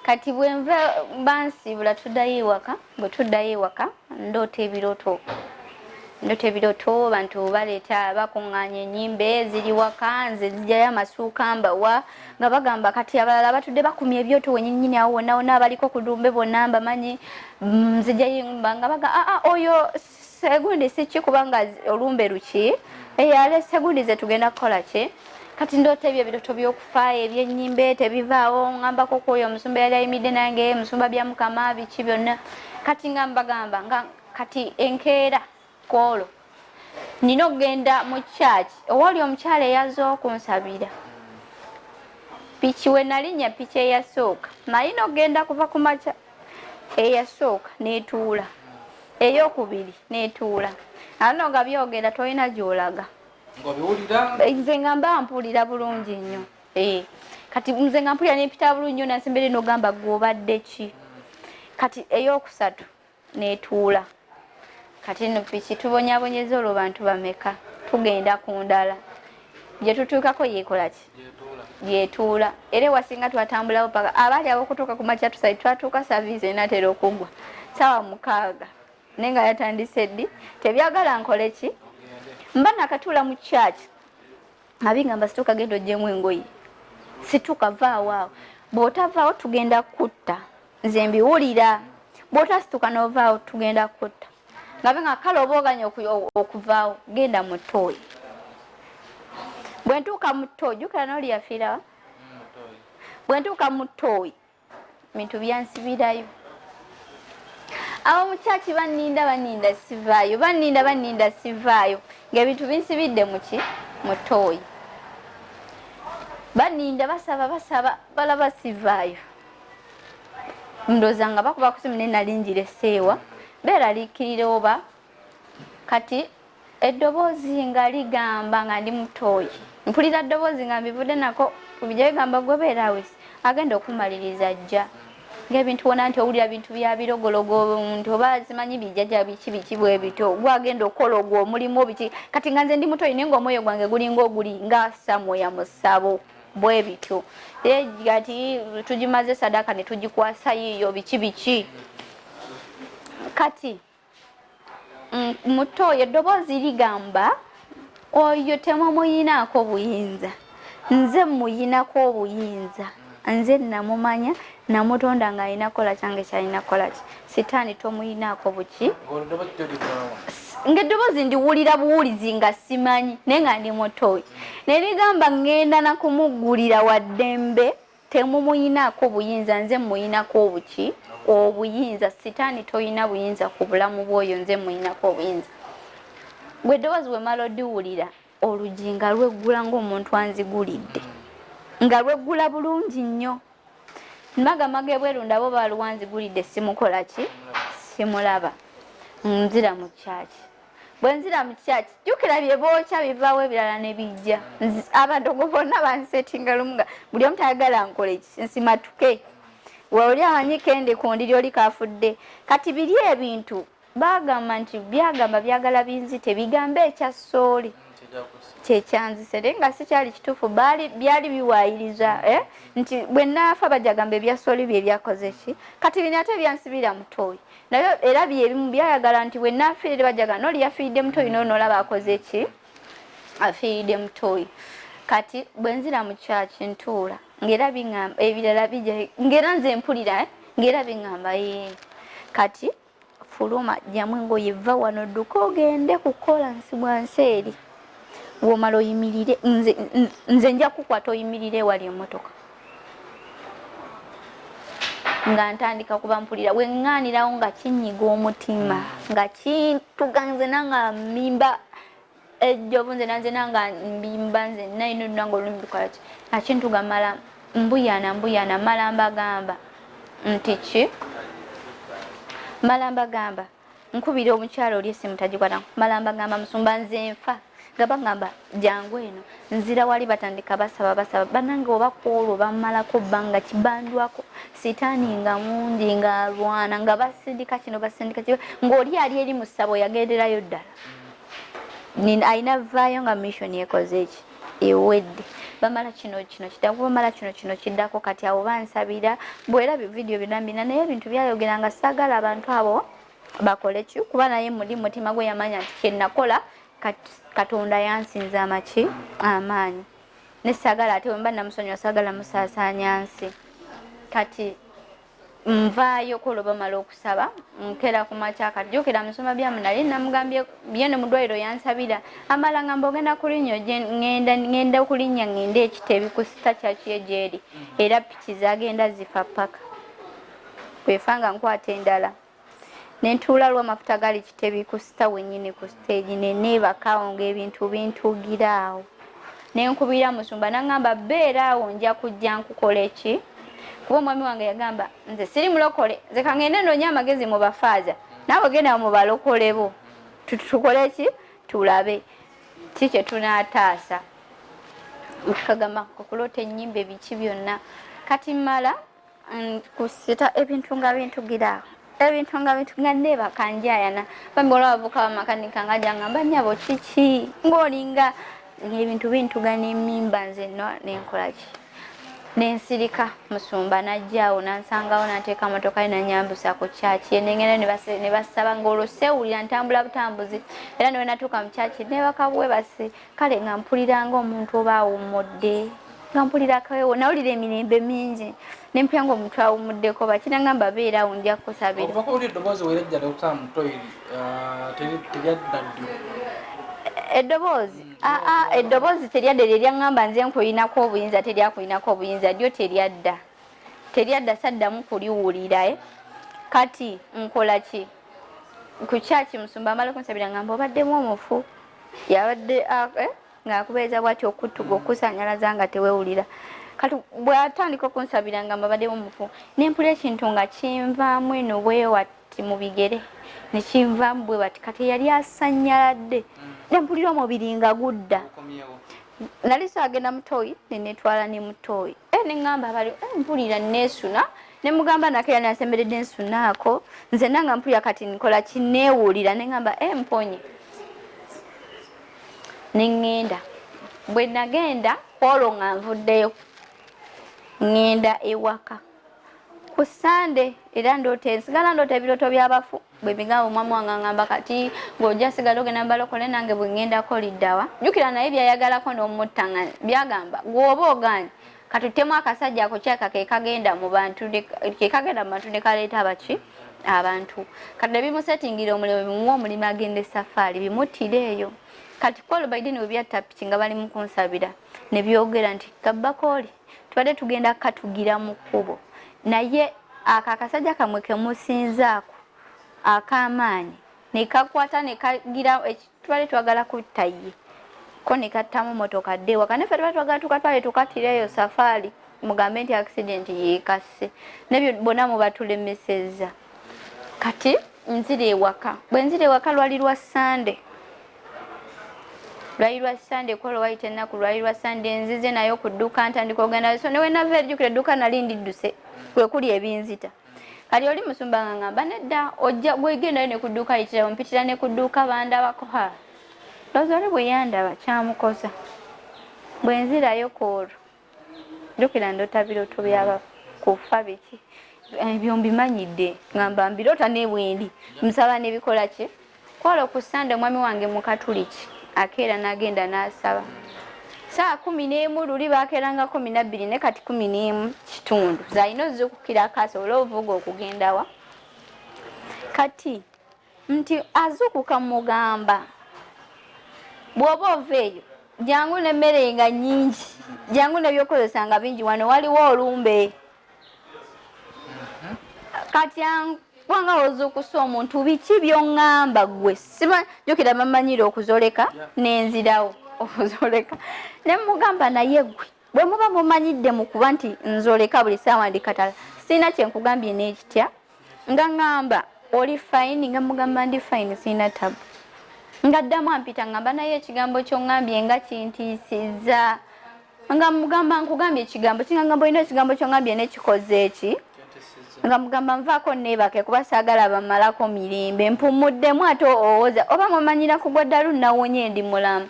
kati bwenva bansiibula bwe tuddayo ewaka ndoota ebirooto bantu baleeta bakuŋŋaanya ennyimbe ziri waka nze zijjayo amasuuka mbawa nga bagamba kati abalala batudde bakumya ebyoto wennyini awo wonna abaliko ku lumbe bonna mbamanyi nzijjayo nga baga oyo segundi siki kubanga olumbe luki ale segundi ze tugenda kukola ki kati ndoota ebyo ebirooto by'okufaayo ebyennyimbe tebivaawo ŋŋambako kwoyo omusumba yali ayimidde nange musumba bya mukama biki byonna kati nga mbagamba nga kati enkeera kwolwo nina okugenda mu kyaki owali omukyala eyaza okunsabira piki we nalinya piki eyasooka naye nogenda kuva ku makya eyasooka netuula eyokubiri netuula ano nga byogera tolina gyolaga nze nga mba mpulira bulungi nnyo kati nze nga mpulira nepita bulungi nnyo nasimbere nogamba gwobadde ki kati eyokusatu netuula kati no piki tubonyabonyeza olwo bantu bameka tugenda ku ndala gyetutuukako yekola ki yetuula era wasinga twatambulawo paka abaali abokutuuka ku makya tusai twatuuka saviisi enatera okugwa sawa 6 naye nga yatandise ddi tebyagala nkole ki mba nakatuula mu kyaki abingamba situuka genda ogyemu engoye situuka vaawaawo bw'otavaawo tugenda kutta nze mbiwulira bw'otasituka n'ovaawo tugenda kutta ngabe nga kale oba oganya okuvaawo genda mu ttooyi bwe ntuuka mu ttooyi jjukira n'oli yafiirawa bwe ntuuka mu ttooyi bintu byansibirayo abo mukyaki banninda sivaayo banninda sivaayo ng'ebintu binsibidde muki mu ttooyi banninda basaba balaba sivaayo ndooza nga bakuba ku simu ne nalingira esseewa beeraliikirira oba kati eddoboozi nga ligamba nga ndi mu ttooyi mpulira ddoboozi nga mbivudde nako kubijja bigamba gwe beerawesi agenda okumaliriza ajja ng'ebintu wona nti owulira bintu bya birogologo nti oba simanyi bijjaja biki bwe bito gwagenda okukola ogwo omulimu biki kati nga nze ndi mutoyi naye ng'omwoyo gwange gulinga oguli nga Samuel Musabo bwe bito kati tugimaze sadaka ne tugikwasa yiyo biki kati mutoyi eddoboozi ligamba oyo temumuyinaako buyinza nze muyinako obuyinza nze namumanya namutonda ng'alina kola kyange kyalina kola ki sitaani tomuyinaako buki ng'eddoboozi ndiwulira buwulizi nga simanyi naye nga ndi mutoyi ne ligamba ngenda nakumuggulira waddembe temumuyinaako buyinza nze muyinako obuki obuyinza sitaani toyina buyinza ku bulamu bw'oyo nze muyinako obuyinza gwe eddoboozi wemala odiwulira olugi nga lweggula ng'omuntu anzigulidde nga lweggula bulungi nnyo magama g'ebweru ndabo baluwanzigulidde simukola ki simulaba nzira mu kyaki bwe nzira mu kyaki jjukira bye bookya bivaawo ebirala ne bijja abadogo bonna bansetinga lumu nga buli omu tayagala nkole ki nsimatuke weoli amanyi kendi ku ndiri oli kaafudde kati biri ebintu bagamba nti byagamba byagala binzite bigambe ekya sooli kyekyanzise naye nga sikyali kituufu byali biwaayiriza nti bwe naafa bajagamba ebya sooli bye byakoze ki kati bino ate byansibira mutoyi naye era byebimu byayagala nti bwe naafiirire bajagala noli yafiiridde mutoyi noolaba akoze ki afiiridde mutoyi kati bwe nzira mu kyaki ntuula ng'era biŋŋamba ebirala bijja ng'era nze mpulira ng'era biŋŋamba kati fuluma jjamu engoye vva wano dduka ogende kukola nsibwa nseeri womala oyimirire nze nja kukwata oyimirire ewali emmotoka nga ntandika kuba mpulira weŋŋaanirawo nga kinyiga omutima nga kintuganze nanga mmimba ejjovu nze nanze nanga mbimba nze nayina olunanga olulimi lukola ki akintuga mala mbuyana mala mbagamba nti ki mala mbagamba nkubira omukyalo oli essimu tagikwata mala mbagamba musumba nze nfa nga bagamba jangu eno nzira wali batandika basaba banange oba kwolwo bamalako bbanga kibandwako sitaani nga mungi nga alwana nga basindika kino basindika kino ng'oli ali eri mu ssabo yagenderayo ddala alina vaayo nga mission ekoze eki ewedde bamala kino kiddako bamala kino kiddako kati abo bansabira bwera bividiyo binambina naye ebintu byayogera nga saagala abantu abo bakole ki kuba naye muli mutima gwe yamanya nti kyennakola Katonda yansinza amaki amaanyi nesaagala ate wemba namusonyiwa saagala musaasaanya nsi kati nvaayo ko bamala okusaba nkera ku makya kati jjukira musoma byamu nali namugambye byene mu ddwaliro yansabira amala ngamba ogenda kulinnya ngenda okulinnya ngende ekitebi ku sita kyaki gyeri era piki zagenda zifa paka kwefanga nkwata endala nentuula lw'amafuta gali kitebi ku sita wennyini ku stage neneebakawo ng'ebintu bintugiraawo nenkubira musumba nangamba beera awo nja kujja nkukole ki kuba omwami wange yagamba nze siri mulokole nze kangende noonya amagezi mu bafaaza naawe genda mu balokole bo tukole ki tulabe ki kye tunaataasa kagamba kukulota ennyimba ebiki byonna kati mmala kusita ebintu nga bintugira ebintu nga bintugira neebaka njayana bambi olwabavuka bamakanika nga jangamba nnyabo kiki ng'olinga ebintu bintuga n'emmimba nze nenkola ki nensirika musumba najjaawo nansangawo nanteeka motoka ye nanyambusa ku kyaki nengenda ne basaba ng'olwo sewulira ntambula butambuzi era ne wenatuuka mu kyaki nebaka bwebase kale nga mpulira ng'omuntu oba awummudde nga mpulira kawewo nawulira emirembe mingi nempulira ng'omuntu awummuddeko bakira ngamba beera awo nja kukusabira eddoboozi teryadda lyeryangamba nze nkuyinako obuyinza teryakuyinako obuyinza lyo teryadda saddamu kuliwulira kati nkola ki ku kyaki musumba amala kunsabira ngamba obaddemu omufu yabadde ng'akubeeza bwati okuttuga okusanyalaza nga tewewulira kati bw'atandika okunsabira ngamba baddemu omufu nempula ekintu nga kinvaamu eno bwewati mu bigere nekinvaamu bwe bati kati yali asanyaladde nempulira omubiri nga gudda nali saagenda mutooyi nenetwala ne mutooyi neŋŋamba bali mpulira neesuna nemugamba nakera nasemberedde nsunaako nze nanga mpulira kati nkola kineewulira neŋŋamba mponye neŋŋenda bwe nagenda olwo nga nvuddeyo ŋŋenda ewaka ku Sande era nsigala ndoota ebirooto by'abafu bwe bigamba omwami wange ngamba kati ng'ojja sigala ogenda mubalokole nange bwe ŋŋendako liddawa jjukira naye byayagalako n'omutta nga byagamba gwoba oganye katuttemu akasajja ako kyaka kekagenda mu bantu ne kaleeta abaki abantu kati ne bimusetingira omulimu bimuwa omulimu agenda esafaali bimuttire eyo kati Paul Biden we byatta piki nga bali mu kunsabira ne byogera nti Kabbakooli tubadde tugenda katugira mu kkubo naye akakasajja kamwe kemusinzaako ak'amaanyi ne kakwata ne kagira tubadde twagala kutta ye ko ne kattamu motoka dde waka neffe tubadde twagala tukatwale tukattireyo safaali mugambe nti accident yeekase nebyo bonna mubatulemesezza kati nzira ewaka bwe nzira ewaka lwali lwa Sande kolo waite ennaku lwali lwa Sande nzize nayo ku dduuka ntandika ogenda so newe nava ejjukira edduuka nali ndidduse kwe kuli ebinzita kati oli musumba nga ngamba nedda ojja gwegenda ne ku dduuka yitira mpitira ne ku dduuka bandabako lozole bwe yandaba kyamukoza bwe nzirayo koolwo jjukira ndoota birooto byaba kufa biki ebyo mbimanyidde ngamba mbiroota ne bwendi musaba nebikola ki kwolwo ku Sande mwami wange mu Katuliki akeera n'agenda n'asaba saa 11 luli baakeeranga 12 ne kati 11 kitundu zalina ozukukira akasobola ovuga okugendawa kati nti azukuka mugamba bw'oba ova eyo jangu n'emmere nga nnyingi jangu n'ebyokozesa nga bingi wano waliwo olumbe kati kubanga ozuukusa omuntu biki by'oŋŋamba gwe jjukira bamanyire okuzoleka n'enzirawo okuzoleka ne mugamba naye gwe bwe muba mumanyidde mu kuba nti nzoleka buli ssaawa ndi katala sirina kyenkugambye n'ekitya nga ŋŋamba oli fayini nga mugamba ndi fayini sirina tabu nga ddamu ampita ngamba naye ekigambo ky'oŋŋambye nga kintiisizza nga mugamba nkugambye ekigambo kingamba olina ekigambo ky'oŋŋambye nekikoze eki nga mugamba nvaako neebake kuba saagala bamalako mirembe mpumuddemu ate owoza oba mumanyira kugwa ddalu nawonye ndi mulamu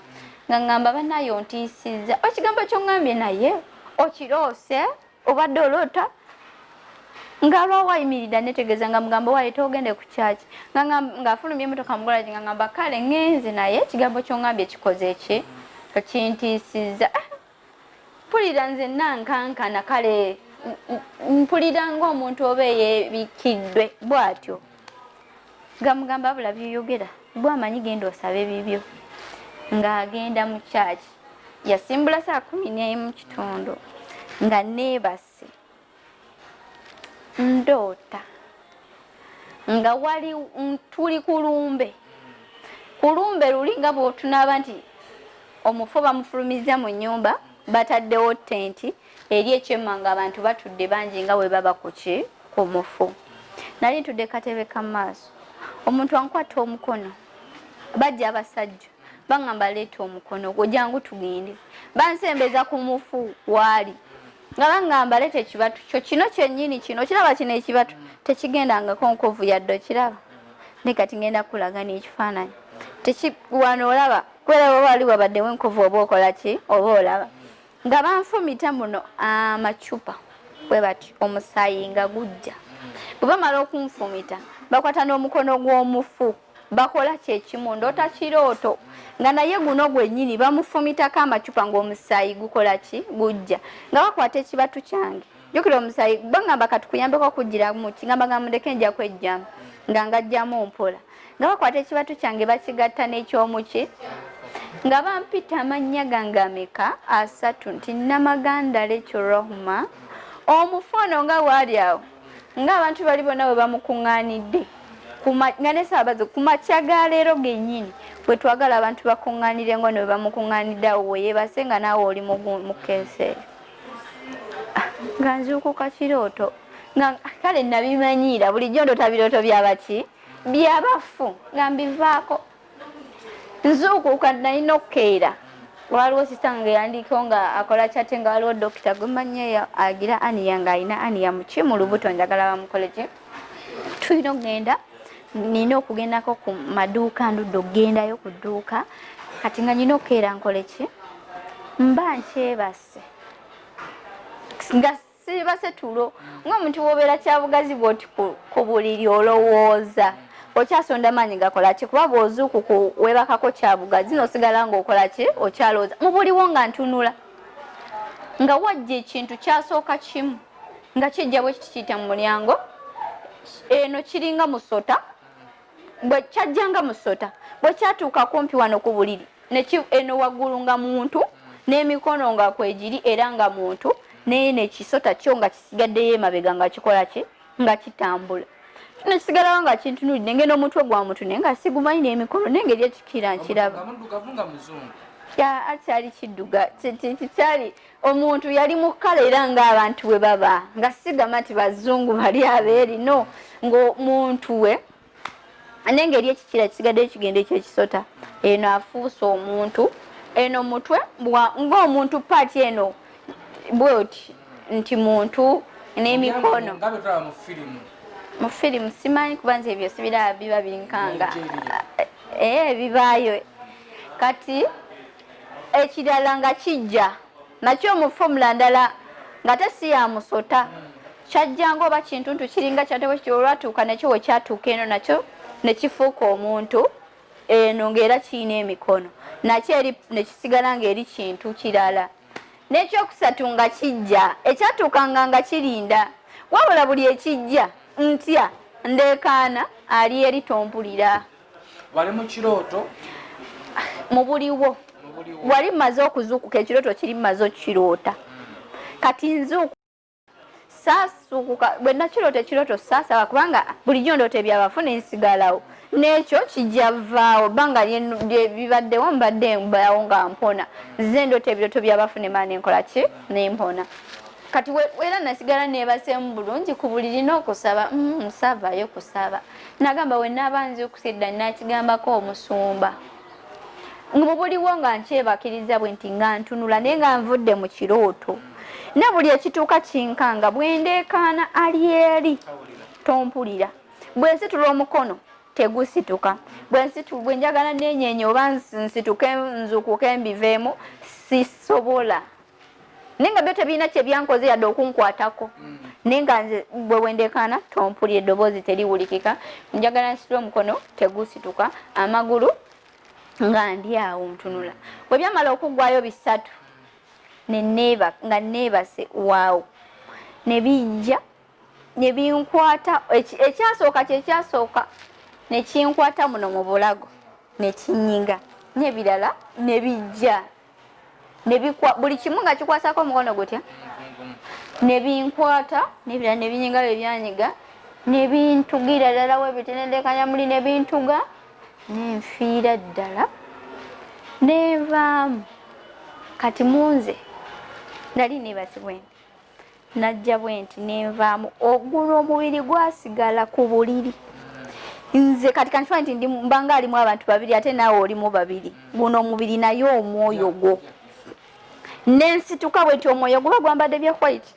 nga ngamba banaye ontiisizza ekigambo ky'oŋŋambye naye okiroose obadde oloota nga lwawo ayimiridde netegeeza nga mugamba waleeta ogende ku kyaki ng'afulumya emmotoka mugolaji nga ngamba kale ŋŋenze naye ekigambo ky'oŋŋambye kikoze ki kintiisizza mpulira nze nankankana kale mpulira ng'omuntu oba eyeebikiddwe bw'atyo nga mugamba abula byoyogera bwamanyi genda osabe bibyo ng'agenda mu kyaki yasimbula saa 11 nga neebase ndoota nga wali tuli kulumbe luli nga bw'otunaaba nti omufu bamufulumiza mu nnyumba bataddewo tenti eri ekyemmanga abantu batudde bangi nga bwe baba ku mufu. Nali ntudde katebe kamaaso omuntu ankwata omukono bajja abasajja baŋŋamba leeta omukono gwo jangu tugende bansembeza ku mufu waali nga baŋŋamba leeta ekibatu kyo kino kyennyini kino kiraba kino ekibatu tekigendangako nkovu yadde okiraba ne kati ngenda kulaga n'ekifaananyi wano olaba kweraba wali wabaddewo enkovu oba okola ki oba olaba nga banfumita muno amacupa bwe bati omusaayi nga gujja bwe bamala okunfumita bakwata n'omukono gw'omufu bakola kyekimu ndoota kirooto nga naye guno gwennyini bamufumitako amacupa ng'omusaayi gukola ki gujja nga bakwata ekibatu kyange jjukira omusaayi baŋŋamba katukuyambeko okujjira muki nga bagamba ndeke nja kwejjamu nga ngajjamu mpola nga bakwata ekibatu kyange bakigatta n'ekyomuki nga bampita amannya gange ameka 3 nti Namaganda Rahuma omufono nga waali awo ng'abantu bali bonna bwe bamukuŋŋaanidde nga ne saabazo ku makya ga leero gennyini bwe twagala abantu bakuŋŋaanire ngo ne bwe bamukuŋŋaanidde awo weeyebase nga naawe oli mu keeseeri nga nzuukuka kirooto nga kale nabimanyiira bulijjo ndoota birooto byabaki byabafu nga mbivaako nzuukuka nalina okukeera waliwo sisange yandiko nga akola kyate nga waliwo dokita gwemanyeyo agira aniya nga alina aniya muki mu lubuto njagala bamukole ki tulina okugenda nina okugendako ku maduuka ndudde okugendayo ku dduuka kati nga nina okukeera nkole ki mba nkyebase nga sibase tulo ng'omuntu wobeera kyabugazi bwoti ku buliri olowooza okyasonda maanyi gakola ki kuba bw'ozuukuku weebakako kyabugazi n'osigala ng'okola ki okyalowooza mu buliwo nga ntunula nga wajja ekintu kyasooka kimu nga kijja bwe kikiyita mu mulyango eno kiringa musota bwe kyajjanga musota bwe kyatuuka kumpi wano ku buliri eno waggulu nga muntu n'emikono nga kwegiri era nga muntu naye nekisota kyo nga kisigaddeyo emabega nga kikola ki nga kitambula nekisigalawo nga kintunulidde ngeno omutwe gwa muntu naye nga sigumanyi n'emikono n'engeri ekikira nkiraba akyali kidduga kyali omuntu yali mu kkala era ng'abantu bwe baba nga sigama nti bazungu bali abeeri no ng'omuntu we n'engeri ekikira kisigaddeyo kigenda ekyekisota eno afuuse omuntu eno mutwe ng'omuntu paati eno bwoti nti muntu n'emikono mu firimu simanyi kuba nti ebyo sibiraba biba birinkanga bibaayo kati ekirala nga kijja nakyo mu fomula ndala nga tesi ya musota kyajjanga oba kintuntu kiringa kyatewe kityo olwatuuka nakyo we kyatuuka eno nakyo nekifuuka omuntu eno ng'era kirina emikono nakyo eri nekisigala ng'eri kintu kirala n'ekyokusatu nga kijja ekyatuukanga nga kirinda wabula buli ekijja ntya ndeekaana ali eri tompulira wali mu kirooto mu buliwo wali mmaze okuzuukuka ekirooto kiri mmaze okiroota kati nzuuku saasuukuka bwe nakiroota ekirooto saasaba kubanga bulijjo ndoota ebyabafu nensigalawo n'ekyo kijja vaawo bbanga bibaddewo mbadde mbawo nga mpona nze ndoota ebirooto byabafu nemala nenkola ki nempona kati era nasigala neebasemu bulungi ku buliri n'okusaba nsavaayo kusaba nagamba we naaba nzuukusidda nakigambako omusumba mu buliwo nga nkyebakiriza bwe nti nga ntunula naye nga nvudde mu kirooto ne buli ekituuka kinkanga bwe ndeekaana ali eri tompulira bwe nsitula omukono tegusituka bwe njagala nenyenye oba nsituke nzuukuke mbiveemu sisobola naye nga byo tebirina kyebyankoze yadde okunkwatako naye nga nze bwe wendeekaana tompulira eddoboozi teriwulikika njagala nsitula omukono tegusituka amagulu nga ndi awo ntunula bwe byamala okuggwayo 3 nga neebase waawo ne bijja ne binkwata ekyasooka kyekyasooka ne kinkwata muno mu bulago ne kinyiga n'ebirala ne bijja buli kimu nga kikwasako omukono gutya ne binkwata n'ebirala ne binyiga bye byanyiga ne bintugira ddala webitenendekanya ne bintuga nenfiira ddala nenvaamu kati munze nali nebasibwe najja bwenti nenvaamu ogulwa omubiri gwasigala ku buliri nze kati kanfa nti ndi mbanga alimu abantu babiri ate naawe olimu babiri guno omubiri naye omwoyo gwo nensituka bwenti omwoyo guba gwambadde bya white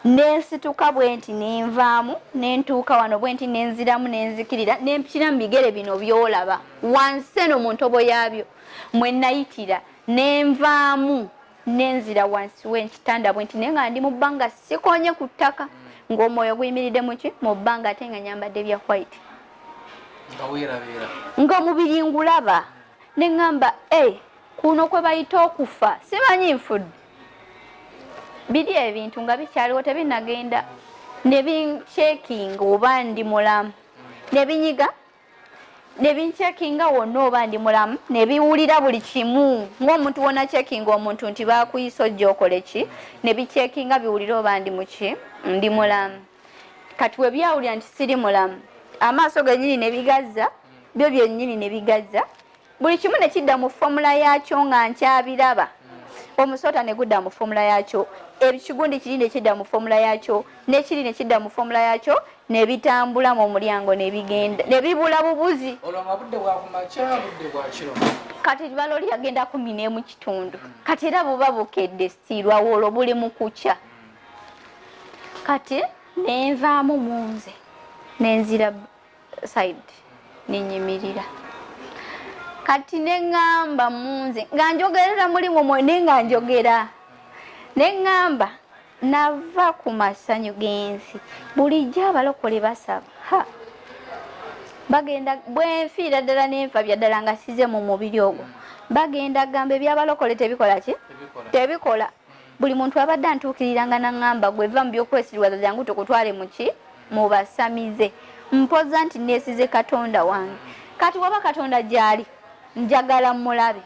nensituka bwenti nenvaamu nentuuka wano bwenti nenziramu nenzikirira nempikira mu bigere bino byolaba wansi eno mu ntobo yaabyo mwe nayitira nenvaamu nenzira wansi w'ekitanda bwenti naye nga ndi mu bbanga sikonye ku ttaka ng'omwoyo guyimiridde muki mu bbanga ate nga nyambadde bya white nga omubiri ngulaba ne ŋŋamba kuno kwe bayita okufa simanyi nfudde biri ebintu nga bikyaliwo tebinagenda ne bincekinga oba ndi mulamu ne binyiga ne bincekinga wonna oba ndi mulamu ne biwulira buli kimu ng'omuntu wona cekinga omuntu nti bakuyisa ojja okole ki ne bicekinga biwulira oba ndi muki ndi mulamu kati we byawulira nti siri mulamu amaaso gennyini ne bigazza byo byennyini ne bigazza buli kimu ne kidda mu fomula yakyo nga nkyabiraba omusota ne gudda mu fomula yakyo ekigundi kiri ne kidda mu fomula yakyo n'ekiri ne kidda mu fomula yakyo ne bitambula mu mulyango ne bigenda ne bibula bubuzi kati balooli yagenda 11 kitundu kati era buba bukedde sitiirwa woolo buli mu kukya kati nenvaamu munze nenzira side nenyimirira kati neŋŋamba munze nga njogerera mulimu mwene nga njogera neŋŋamba nava ku masanyu gensi bulijjo abalokole basaba bagenda bwenfiira ddala nenfa bya ddala nga size mu mubiri ogwo bagenda gamba ebyabalokole tebikola ki tebikola buli muntu abadde antuukiriranga naŋŋamba gwe va mu byokwesiriwaza jangu tukutwale muki mubasamize mpoza nti neesize katonda wange kati waba katonda gyali njagala mulabe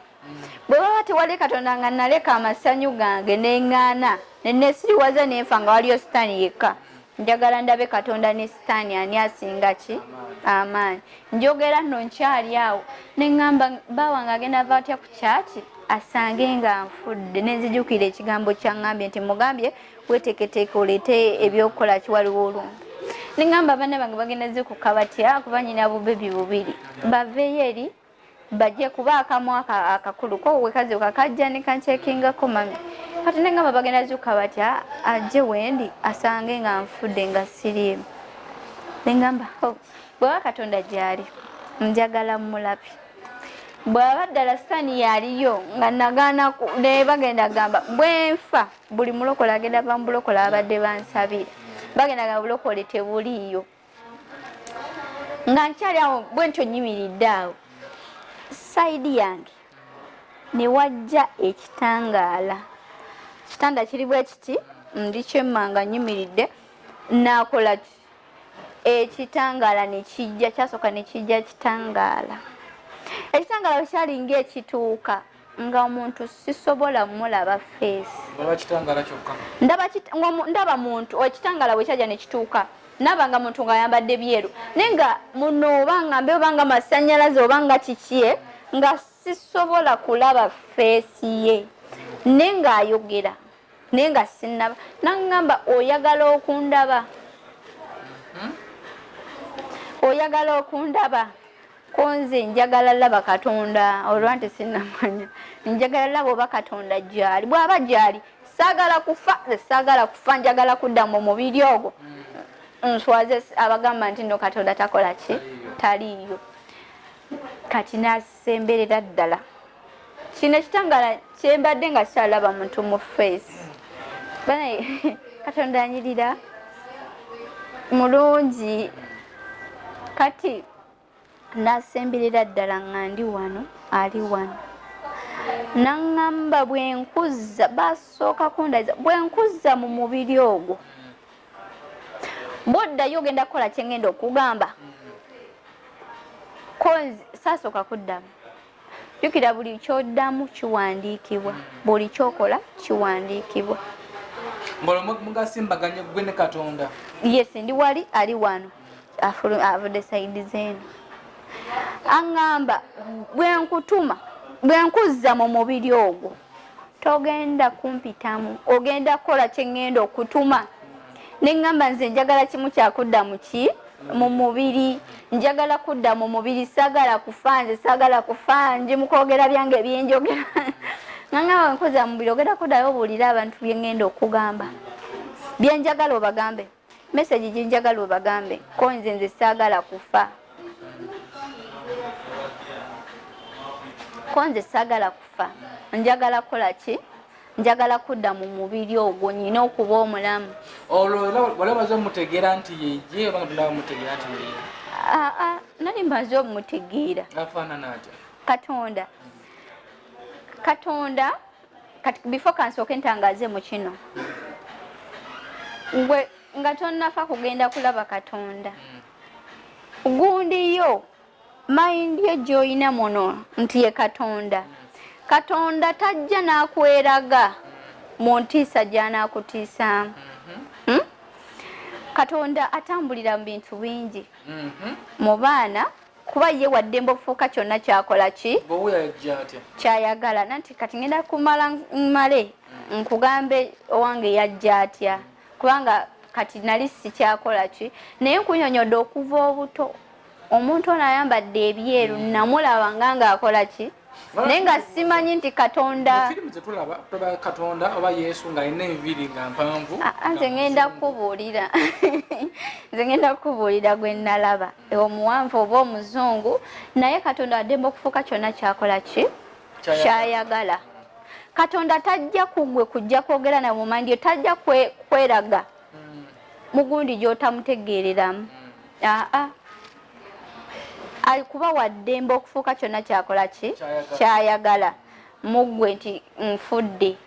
bwe baba tewali katonda nga naleka amasanyu gange neŋŋaana neneesiriwaza nenfa nga waliyo sitaani yekka njagala ndabe katonda ne sitaani ani asinga ki amaanyi njogera nno nkyali awo neŋŋamba bawange agenda ava atya ku kyati asange nga nfudde nenzijukira ekigambo kyaŋŋambye nti mugambye weteeketeeke oleete ebyokukola kiwaliwo olumbi neŋŋamba abaana bange bagenda zikuka batya kuba nyina bubebi bubiri baveeyo eri bajje kuba akamu akakuluko wekazi kakajja ne kanceekingako mami kati neŋŋamba bagenda zikuka batya ajje wendi asange nga nfudde nga siriimu neŋŋamba bw'aba katonda gyali njagala mulabe bw'aba ddala sitaani yaliyo nga nagaana ne bagenda gamba bwenfa buli mulokole agenda bamulokole abadde bansabira bagenda gamba bulokole tebuliiyo nga nkyali awo bwentyo nyimiridde awo saidi yange ne wajja ekitangaala kitanda kiri bwe kiti ndi kyemmanga nyimiridde nakola ekitangaala ne kijja kyasooka ne kijja kitangaala ekitangaala bwe kyali ng'ekituuka nga omuntu sisobola mulaba feesi ndaba muntu ekitangaala bwe kyajja ne kituuka naba nga muntu ng'ayambadde byeru naye nga muno obanga mbe obanga masannyalaze obanga kikie nga sisobola kulaba feesi ye naye ng'ayogera naye nga sinnaba naŋŋamba oyagala okundaba oyagala okundaba konze njagala laba katonda olwa nti sinnamanya njagala laba oba katonda gyali bw'aba gyali saagala kufa njagala kudda mu mubiri ogwo nswaze abagamba nti no katonda takola ki taliiyo kati nasemberera ddala kino ekitangala kyembadde nga kyalaba muntu mu feesi katonda anyirira mulungi kati nasemberera ddala nga ndi wano ali wano naŋŋamba bwenkuzza basooka kundaza bwenkuzza mu mubiri ogwo boddayo ogenda kukola kyengenda okugamba konzi saasooka kuddamu jukira buli kyoddamu kiwandiikibwa buli kyokola kiwandiikibwa mugasimbaganye gwe ne katonda yes ndi wali ali wano avudde saidi zeeno aŋŋamba bwenkutuma bwenkuzza mu mubiri ogwo togenda kumpitamu ogenda kola kyengenda okutuma nengamba nze njagala kimu kyakudda muki mu mubiri njagala kudda mu mubiri sagala kufanze sagala kufanje mukogera byange byenjogera nganga nkoza mubiri ogenda kuddayo bulira abantu byengenda okugamba byenjagala obagambe message jinjagala obagambe ko nze sagala kufa konze sagala kufa njagala kola ki njagala kudda mu mubiri ogwo nyina okuba omulamu olwo wala maze mutegeera nti yeje obanga tulawa mutegeera nti yeje nali maze omutegeera afaanana atya katonda kati before kansooke ntangaze mu kino ngwe nga tonnafa kugenda kulaba katonda gundi yo mind ye joyina muno nti ye katonda katonda tajja nakweraga mu ntiisa gy'anaakutiisaamu katonda atambulira mu bintu bingi mu baana kuba ye wadde mbofuuka kyonna kyakola ki kyayagala nanti kati ngenda kumala mmale nkugambe owange yajja atya kubanga kati nali sikyakola ki naye nkunyonyodde okuva obuto omuntu ono ayambadde ebyeru namulaba nga akola ki naye nga simanyi nti katonda firimu zetulaba toba katonda oba yesu ng'alina enviri nga mpanvu nze ngenda kubuulira gwe nalaba omuwanvu oba omuzungu naye katonda addemba okufuuka kyonna kyakola ki kyayagala katonda tajja kugwe kujja kwogera naye mu mandi yo tajja kweraga mugundi gy'otamutegeereramu alikuba waddemba okufuuka kyonna kyakola ki kyayagala muggwe nti nfudde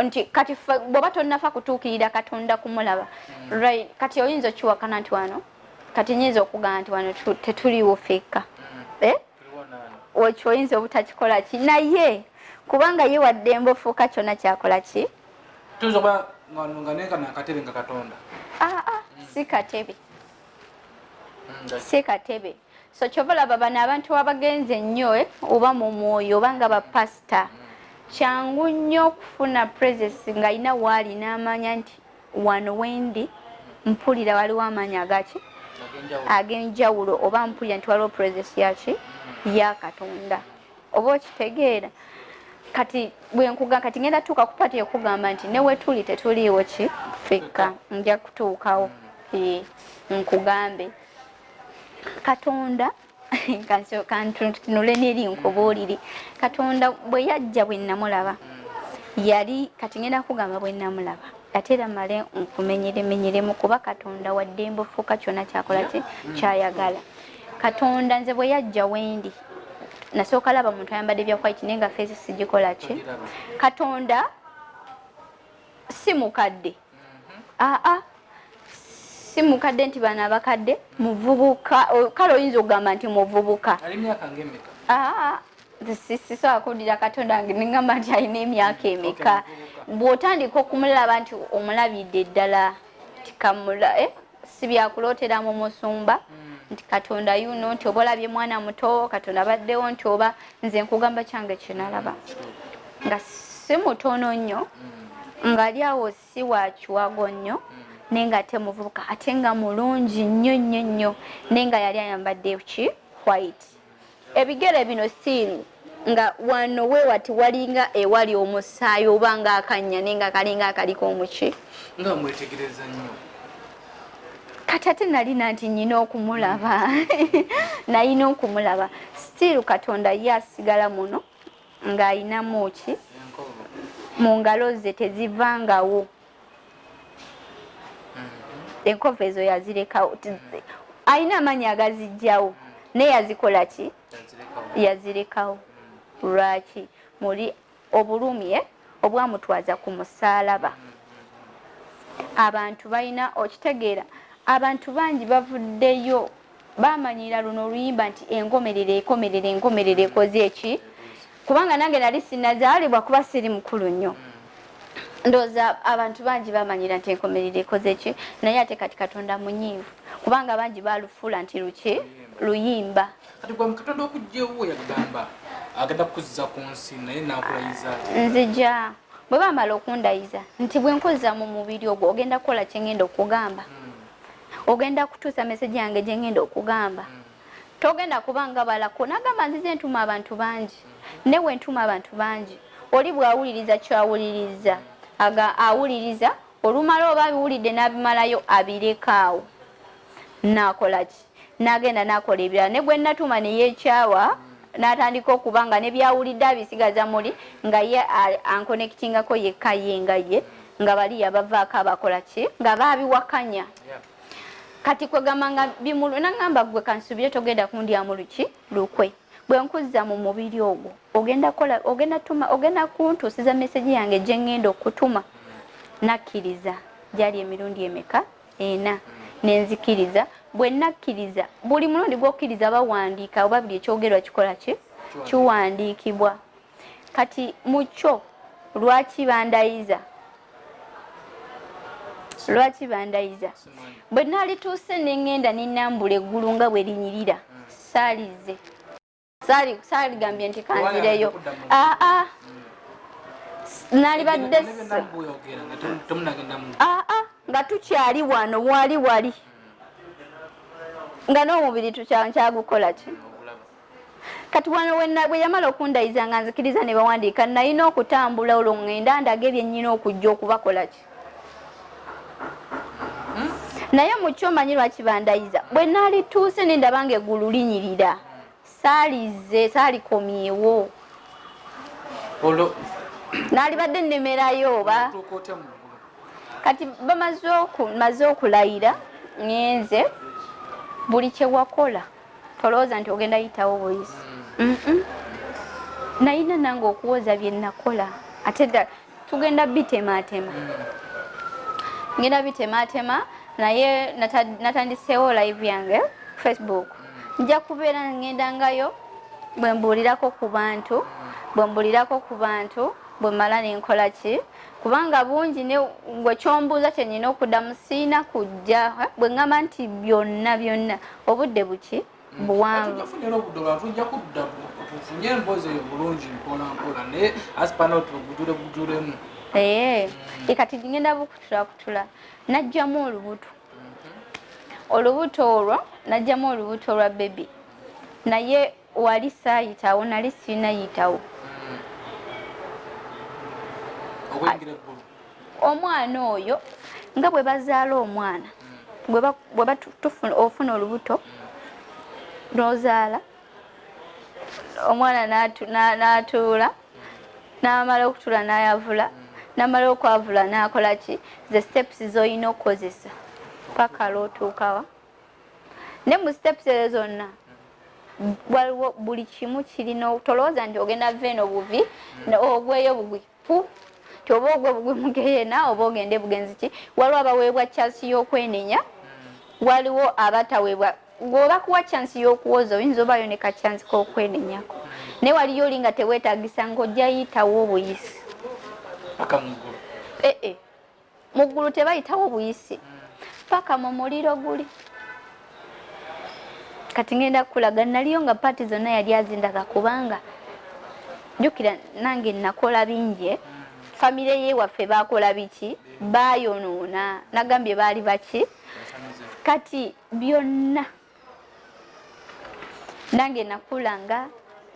nti kati bw'oba tonnafa kutuukirira katonda kumulaba right kati oyinza okiwakana nti wano kati nyinza okugamba nti wano tetuliwo fekka ekyo oyinza obutakikola ki naye kubanga ye waddemba ofuuka kyonna kyakola ki tuyinza okuba nga nenga nakatebe nga katonda si katebe si katebe so kyobalaba bano abantu abagenze ennyo oba mu mwoyo oba nga bapasita kyangu nnyo okufuna presence ng'alina waali n'amanya nti wano wendi mpulira waliwo amaanyi agaki ag'enjawulo oba mpulira nti waliwo presence yaki ya katonda oba okitegeera kati bwenkuga kati ngenda tuuka ku pati okugamba nti newetuli tetuliiwo ki fekka nja kutuukawo nkugambe katonda kantunule neri nkubuulire katonda bwe yajja bwe namulaba yali kati ngenda kugamba bwe namulaba ate era male nkumenyeremenyeremu kuba katonda waddemba ofuuka kyonna kyakola ki kyayagala katonda nze bwe yajja wendi nasooka laba muntu ayambadde bya white naye nga feesi sigikola ki katonda si mukadde si mukadde nti bana abakadde muvubuka kale oyinza okugamba nti muvubuka sisobola kuwulira katonda nge nengamba nti alina emyaka emeka bw'otandika okumulaba nti omulabidde ddala si byakulootera mu musumba nti katonda yuno nti oba olabye mwana muto katonda abaddewo nti oba nze nkugamba kyange kyenalaba nga si mutono nnyo ng'ali awo si wa kiwago nnyo naye nga ate muvubuka ate nga mulungi nnyo nnyo nnyo naye nga yali ayambadde ki white ebigere bino still nga wano wewati walinga ewali omusaayi oba nga akanya naye nga kalinga akaliko omuki nga mwetegereza nnyo kati ate nalina nti nyina okumulaba nalina okumulaba still katonda ye asigala muno ng'ayinamu ki mu ngalo ze tezivangawo enkovu ezo yazirekawo alina amaanyi agazijjawo naye yazikola ki yazirekawo lwaki muli obulumi obwamutwaza ku musaalaba abantu balina okitegeera abantu bangi bavuddeyo bamanyira luno oluyimba nti enkomerere ekoze eki kubanga nange nali sinazaalibwa kuba siri mukulu nnyo ndowooza abantu bangi bamanyira nti enkomerere ekoze eki naye ate kati katonda munyiivu kubanga bangi balufuula nti luki luyimba kati gwa katonda okugjewo yagamba agenda kukuzza ku nsi naye nakulayiza nzija bwe bamala okundayiza nti bwe nkozesa mu mubiri ogwo ogenda kukola kye ngenda okugamba ogenda kutuusa message yange gye ngenda okugamba togenda kubanga balako nagamba nzize ntuma abantu bangi ne bwe ntuma abantu bangi oli bw'awuliriza ky'awuliriza awuliriza olumala oba abiwulidde n'abimalayo abirekaawo nakola ki nagenda nakola ebirala ne bwe natuma ne yeekyawa n'atandika okubanga ne byawulidde abisigaza muli nga ye ankonektingako yekka ye nga ye nga baliya bavaako abakola ki nga baabiwakanya kati kwegamba nga bimulu nagamba gwe kansubire togenda kundyamu luki lukwe bwe nkuzza mu mubiri ogwo ogenda kuntuusiza message yange gye ngenda okutuma nakkiriza gyali emirundi emeka ena nenzikiriza bwe nakkiriza buli mulundi gw'okkiriza bawandiika oba buli ekyogerwa kikola ki kiwandiikibwa kati mukyo lwaki bandayiza bwe nalituuse neŋŋenda ninambula eggulu nga bwe linyirira saalize saaligambye nti kanzireyo nalibadde nga tukyali wano wali nga n'omubiri tukyagukola ki kati wano bwe yamala okundayiza nga nzikiriza ne bawandiika nalina okutambula olwo ŋŋenda ndaga ebyennyina okujja okubakola ki naye mukyo manyi lwaki bandayiza bwe nalituuse nendabanga eggulu linyirira saalikomyewo nalibadde nnemerayo oba kati bamaze okulayira ngenze buli kyewakola tolowooza nti ogenda yitawo buyisi nalina nange okuwoza bye nakola ate ddala tugenda bitematema ngenda bitematema naye natandiseewo live yange Facebook nja kubeera ngendangayo bwe mbuulirako ku bantu bwe mala nenkola ki kubanga bungi ne gwe kyombuuza kyennyina okuddamu siina kujja bwe ŋŋamba nti byonna obudde buki buwanvu kati ngenda bukutula najjamu olubuto olwo najjamu olubuto olwa bebi naye wali saayitawo nali siinayitawo omwana oyo nga bwe bazaala omwana ofuna olubuto n'ozaala omwana n'atuula n'amala okutuula n'ayavula n'amala okwavula n'akola ki ze steps z'olina okukozesa paka lw'otuukawa ne mu steps ezo zonna waliwo buli kimu kirina tolowooza nti ogenda veeno buvi ogweyo bugwi ti oba ogwe bugwi mugeyena oba ogende bugenzi ki waliwo abaweebwa chance y'okwenenya waliwo abataweebwa gweoba kuwa chance y'okuwoza oyinza obaayo ne ka chance k'okwenenyako naye waliyo oli nga teweetagisa ng'ojja yitawo obuyisi muggulu tebayitawo buyisi paka mu muliro guli kati ngenda kukulaga naliyo nga paati zonna yali azindaga kubanga jjukira nange nakola bingi famire ye waffe bakola biki bayonoona nagambye baali baki kati byonna nange nakulanga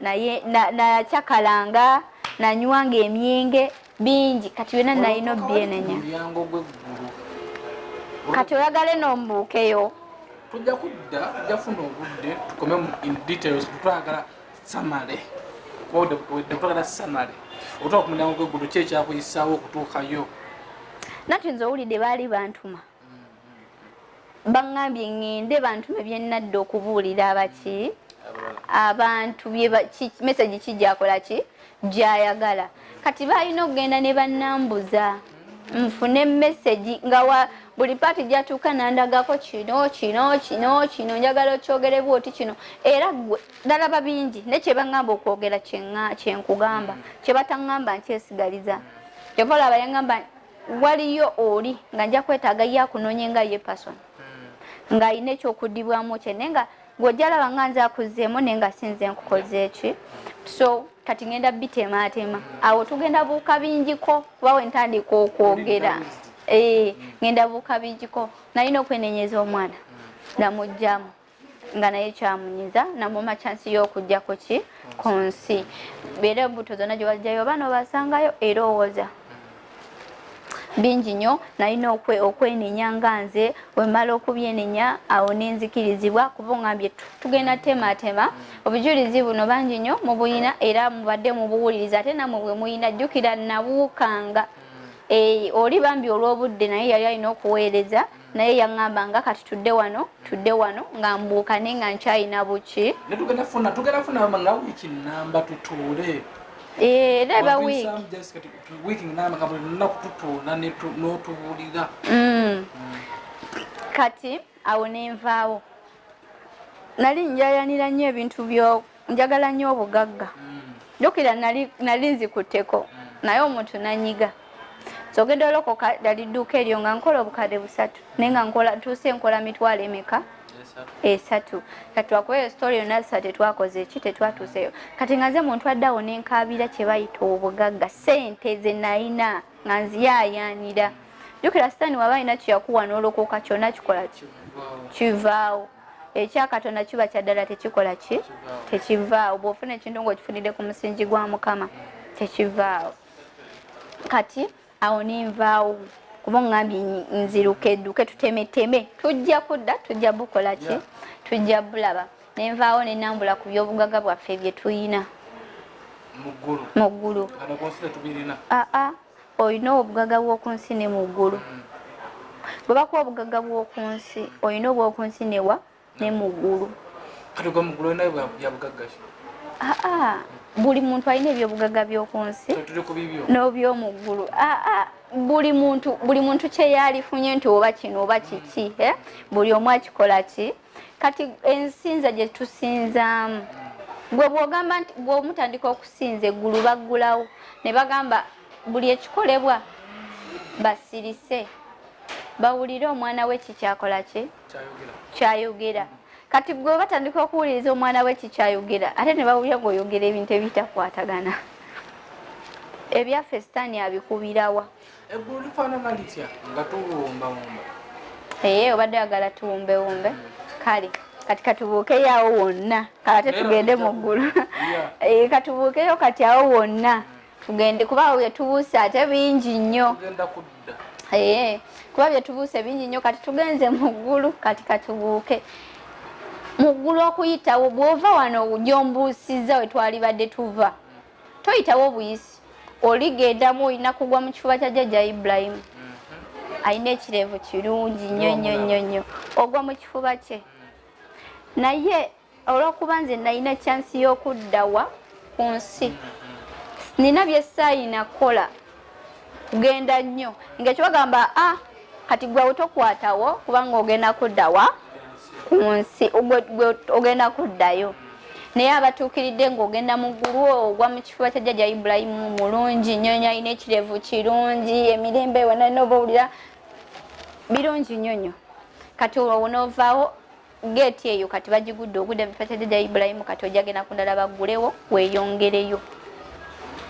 naye nakyakalanga nanywanga emyenge bingi kati byonna nalina obyenenya kati oyagale n'ombuukeyo tujja kudda jafuna obudde tukome in details tutwagala samale twagala samale otwa ku mulyango gw'eggulu ki ekyakuyisaawo okutuukayo nati nze owulidde baali bantuma baŋŋambye ŋŋende bantume bye nnadde okubuulira abaki abantu message ki gyakola ki gyayagala kati baalina okugenda ne bannambuza nfune message nga buli paati gyatuuka nandagako kino njagala okyogerebwa oti kino era gwe dalaba bingi ne kye baŋŋamba okwogera kyenkugamba kye bataŋŋamba nkyesigaliza kyova olaba yaŋŋamba waliyo oli nga nja kwetaaga yakunoonye nga ye person ng'alina ekyokuddibwamu kye naye nga gwojala banganza akuzeemo nenga sinze nkukoze eki so kati ngenda bitemaatema awo tugenda buuka bingiko kuba we ntandika okwogera ngenda buuka bingiko nalina okwenenyeza omwana namugjamu nga naye kyamunyiza namuma chansi y'okujjako ki ku nsi beera embuto zonna gye wajjayo obaana obasangayo erowooza bingi nnyo nalina okwenenya nga nze wemala okubyenenya awo nenzikirizibwa kuba ngambye tugenda tematema obujulizi buno bangi nnyo mubuyina era mubadde mubuwuliriza ate namwe bwe muyina jjukira nabuukanga oli bambi olw'obudde naye yali alina okuweereza naye yaŋŋamba nga kati tudde wano nga mbuukane nga nkyayina buki tugenda funa nga wiiki namba tutuule era kati awo nenvaawo nali njayanira nnyo ebintu njagala nnyo obugagga jjukira nali nzikutteko naye omuntu nanyiga sogenda olokoka dali dduuka eryo nga nkola obukadde 3 naye nga tuuse nkola mitwalo emeka 3 kati twakubayo story yonna tetwakoze eki tetwatuuseyo kati nga nze muntu addawo nenkaabira kye bayita obugagga sente ze nalina nga nziyayanira jjukira sitaani waba alina kyeyakuwa n'olokoka kyonna kikola kivaawo ekyakatonda kiba kyaddala tekikola ki tekivaawo bw'ofuna ekintu ng'okifunidde ku musingi gwa mukama tekivaawo kati awo nenvaawo kuba ngambye nziruke edduke tutemeteme tujja kudda tujja bukola ki tujja bulaba nenvaawo nenambula ku byobugagga bwaffe bye tuyina muggulu olina obugagga bw'okunsi ne muggulu bwe bakuwa obugagga bw'okunsi olina obw'okunsi newa ne muggulu buli muntu alina ebyobugagga by'okunsi n'ebyomuggulu buli muntu kyeyalifunye nti oba kino oba kiki buli omu akikola ki kati ensinza gye tusinzaamu gwe bw'ogamba nti bw'omutandika okusinza eggulu baggulawo ne bagamba buli ekikolebwa basirise bawulire omwana we kikyakola ki kyayogera kati gwe batandika okuwuliriza omwana we kikyayogera ate ne bawulira ng'oyogera ebintu ebitakwatagana ebyaffe sitaani abikubirawa eggulu lifaanana litya nga tuwumbawumba obadde agala tuwumbewumbe kale kati katubuukeyo awo wonna kate tugende mu ggulu katubuukeyo kati awo wonna tugende kuba byetubuuse ate bingi nnyo kuba byetubuuse bingi nnyo kati tugenze mu ggulu kati katubuuke mu ggulu okuyitawo bw'ova wano gyombuusizza we twali badde tuva toyitawo buyisi oligendamu olina kugwa mu kifuba kya jjajja Ibrahimu alina ekirevu kirungi nnyo ogwa mu kifuba kye naye olw'okuba nze nalina chansi y'okuddawa ku nsi nina byessaayina kola kugenda nnyo ng'ekyo bagamba kati gwe tokwatawo kubanga ogenda kuddawa ku nsi ogenda kuddayo naye abatuukiridde ng'ogenda mu ggulu ogwa mu kifuba kya jjajja Ibrahimu mulungi nnyo alina ekirevu kirungi emirembe wonna nina obawulira birungi nnyo kati onoovaawo geeti eyo kati bagigudde ogudde mu kifuba kya jjajja Ibrahimu kati ojagenda kundala baggulewo weeyongereyo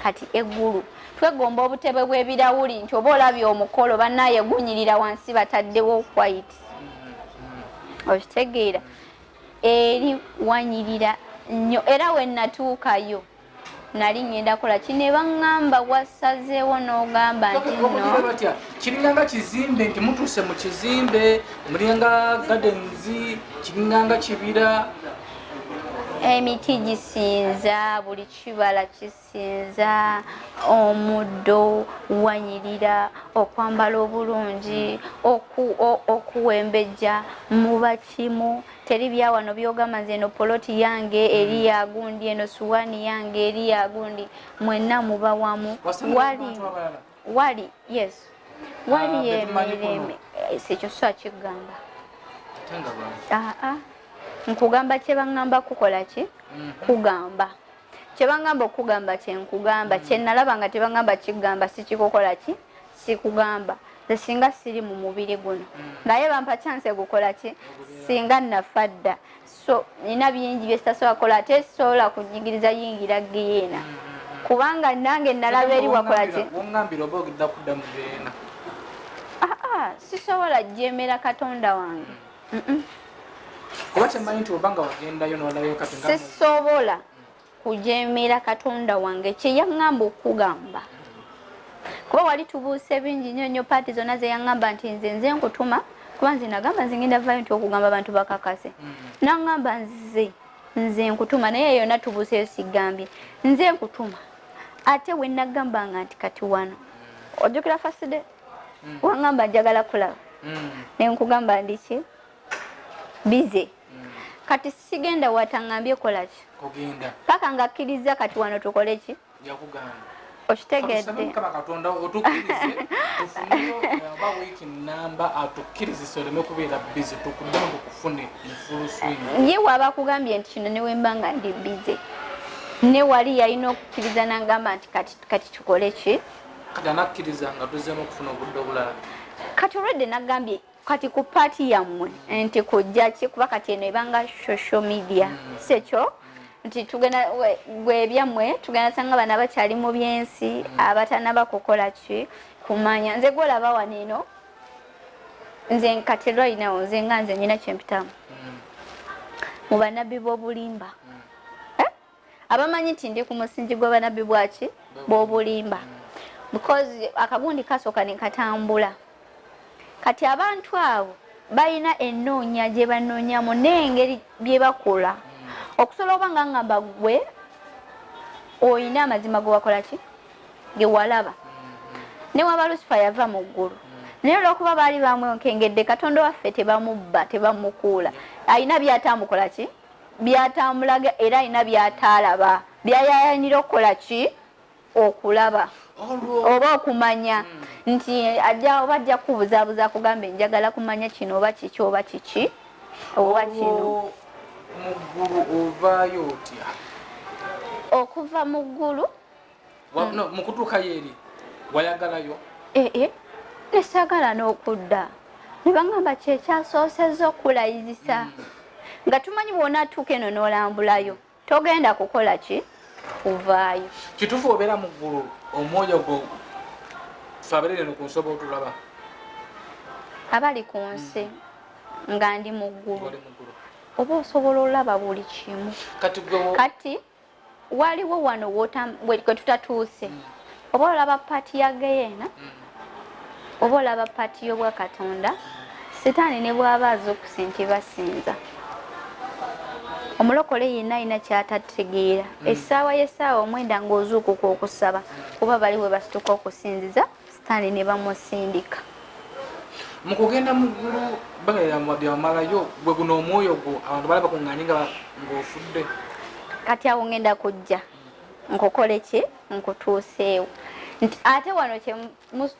kati eggulu twegomba obutebe bw'ebirawuli nti oba olabye omukolo bannaaye gunyirira wansi bataddewo white okitegeera eri wanyirira nnyo era we natuukayo nali ngenda kola kine baŋŋamba wasazeewo n'ogamba nti no kiringanga kizimbe nti mutuuse mu kizimbe mulinga gardens kiringanga kibira emiti gisinza buli kibala kisinza omuddo wanyirira okwambala obulungi okuwembejja muba kimu teri byawano byogamba nze eno poloti yange eri yagundi eno suwani yange eri yagundi mwenna muba wamu wali yes wali emireme ekyo so akigamba nkugamba kye baŋŋamba kukola ki kugamba kye baŋŋamba okugamba kye nkugamba kye nalaba nga tebaŋŋamba kigamba sikikukola ki sikugamba nze singa siri mu mubiri guno naye bampa chance gukola ki singa nafadda so nina bingi bye sitasobola kola ate sobola kunyigiriza yingira geena kubanga nange nalaba eri wakola ki wongambira oba ogenda kudda mu geena sisobola jemera katonda wange kuba kyemanyi nti obanga wagendayo nolayo kati sisobola kujemera katonda wange kyeyaŋŋamba okugamba kuba wali tubuuse bingi nnyo paati zonna zeyaŋŋamba nti nze nkutuma kuba nze nagamba nze ngenda vayo nti okugamba abantu bakakase naŋŋamba nze nkutuma naye yonna tubuuseyo sigambye nze nkutuma ate we nagambanga nti kati wano ojjukira faside waŋŋamba njagala kulaba ne nkugamba ndiki bize kati sigenda wataŋŋambye kola ki paka ngakkiriza kati wano tukole ki okitegedde katonda otukkirize tufuneyo aba wiiki namba atukkirize oleme kubeera bize tukudde mu kufune mufulusuini ye waba kugambye nti kino ne wemba nga ndi bize ne wali yalina okukkiriza nangamba nti kati tukole ki kati anakkiriza nga tuzeemu okufuna obudde obulala kati olwedde nagambye kati ku paati yammwe nti kujja ki kuba kati eno ebanga social media sekyo nti tugenda gwebyammwe tugenda sanga bana bakyali mu byensi abatanaba kukola ki kumanya nze gwolaba wano eno nze nkati lwalinawo nze nga nze nyina kyempitamu mu banabbi b'obulimba abamanyi nti ndi ku musingi gw'abanabbi bwaki b'obulimba because akagundi kasooka ne katambula kati abantu abo balina ennoonya gye banoonyamu n'engeri bye bakola okusobola oba nga ngamba gwe oyina amazima ge wakola ki ge walaba ne waba lusifa yava mu ggulu naye olw'okuba baali bamwenkengedde katonda waffe tebamubba tebamukuula alina byatamukola ki byatamulaga era alina byataalaba byayayanira okukola ki okulaba oba okumanya nti oba ajja kubuzaabuza kugambe njagala kumanya kino oba kiki oba kiki oba kino muggulu ovaayo otya okuva mu ggulu mu kutuukayo eri wayagalayo nesaagala n'okudda ne bagamba kyekyasoosezza okulayizisa nga tumanyi bw'onaatuuka eno n'olambulayo togenda kukola ki kuvaayo kituufu obeera mu ggulu omwoyo gwo faberere no ku nsoba otulaba abali ku nsi nga ndi mu ggulu oba osobola olaba buli kimu kati waliwo wano gwe tutatuuse oba olaba paati ya geyeena oba olaba paati y'obwa katonda sitaani ne bw'aba azukusi nti basinza omulokole yenna alina kyatategeera essaawa y'essaawa omwenda ng'ozuukuka okusaba kuba bali we basituka okusinziza sitaani ne bamusindika mu kugenda mu ggulu bagerera byamalayo gwe guno omwoyo gwo abantu bala bakuŋŋaanye ng'ofudde kati awo ngenda kujja nkukole ki nkutuuseewo nti ate wano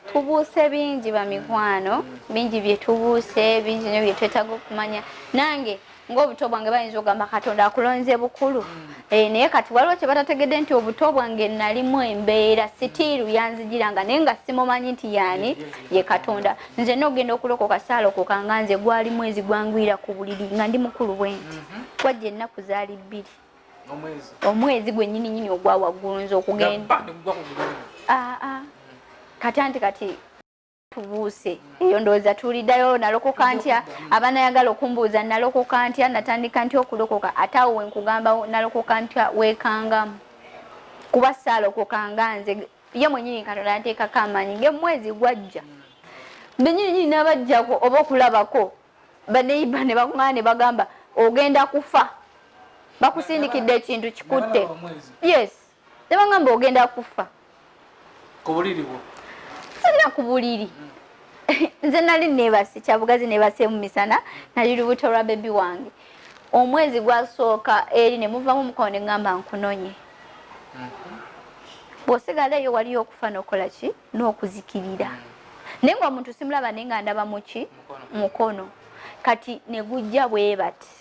tubuuse bingi bamikwano bingi bye tubuuse bingi nyo bye twetaaga okumanya nange ng'obuto bwange bayinza okugamba katonda akulonze bukulu naye kati waliwo kye batategedde nti obuto bwange nalimu embeera sitiiru yanzijiranga naye nga simumanyi nti yaani ye katonda nze n'ogenda okulokoka saalokoka nga nze gwali mwezi gwangwira ku buliri nga ndi mukulu bwenti wajja ennaku zaali 2 omwezi gwennyini nyini ogwa waggulu nze okugenda kati tubuuse eyo ndowooza tuliddayo nalokoka ntya abanayagala okumbuuza nalokoka ntya natandika ntya okulokoka ate awo wenkugamba nalokoka ntya weekangamu kuba saalokoka nga nze ye mwenyini katonda anteekako amaanyi ng'emwezi gwajja bennyini n'abajjako oba okulabako baneiba ne bakuŋŋana ne bagamba ogenda kufa bakusindikidde ekintu kikutte yes ne bagamba ogenda kufa ku buliri bwo sirina ku buliri nze nali neebase kyabugazi neebase mu misana nali lubuto lwa bebi wange omwezi gwasooka eri ne muvamu omukono ne ŋŋamba nkunonye bw'osigala eyo waliyo okufa n'okola ki n'okuzikirira naye ng'omuntu simulaba naye nga ndaba muki mukono kati ne gujja bwe bati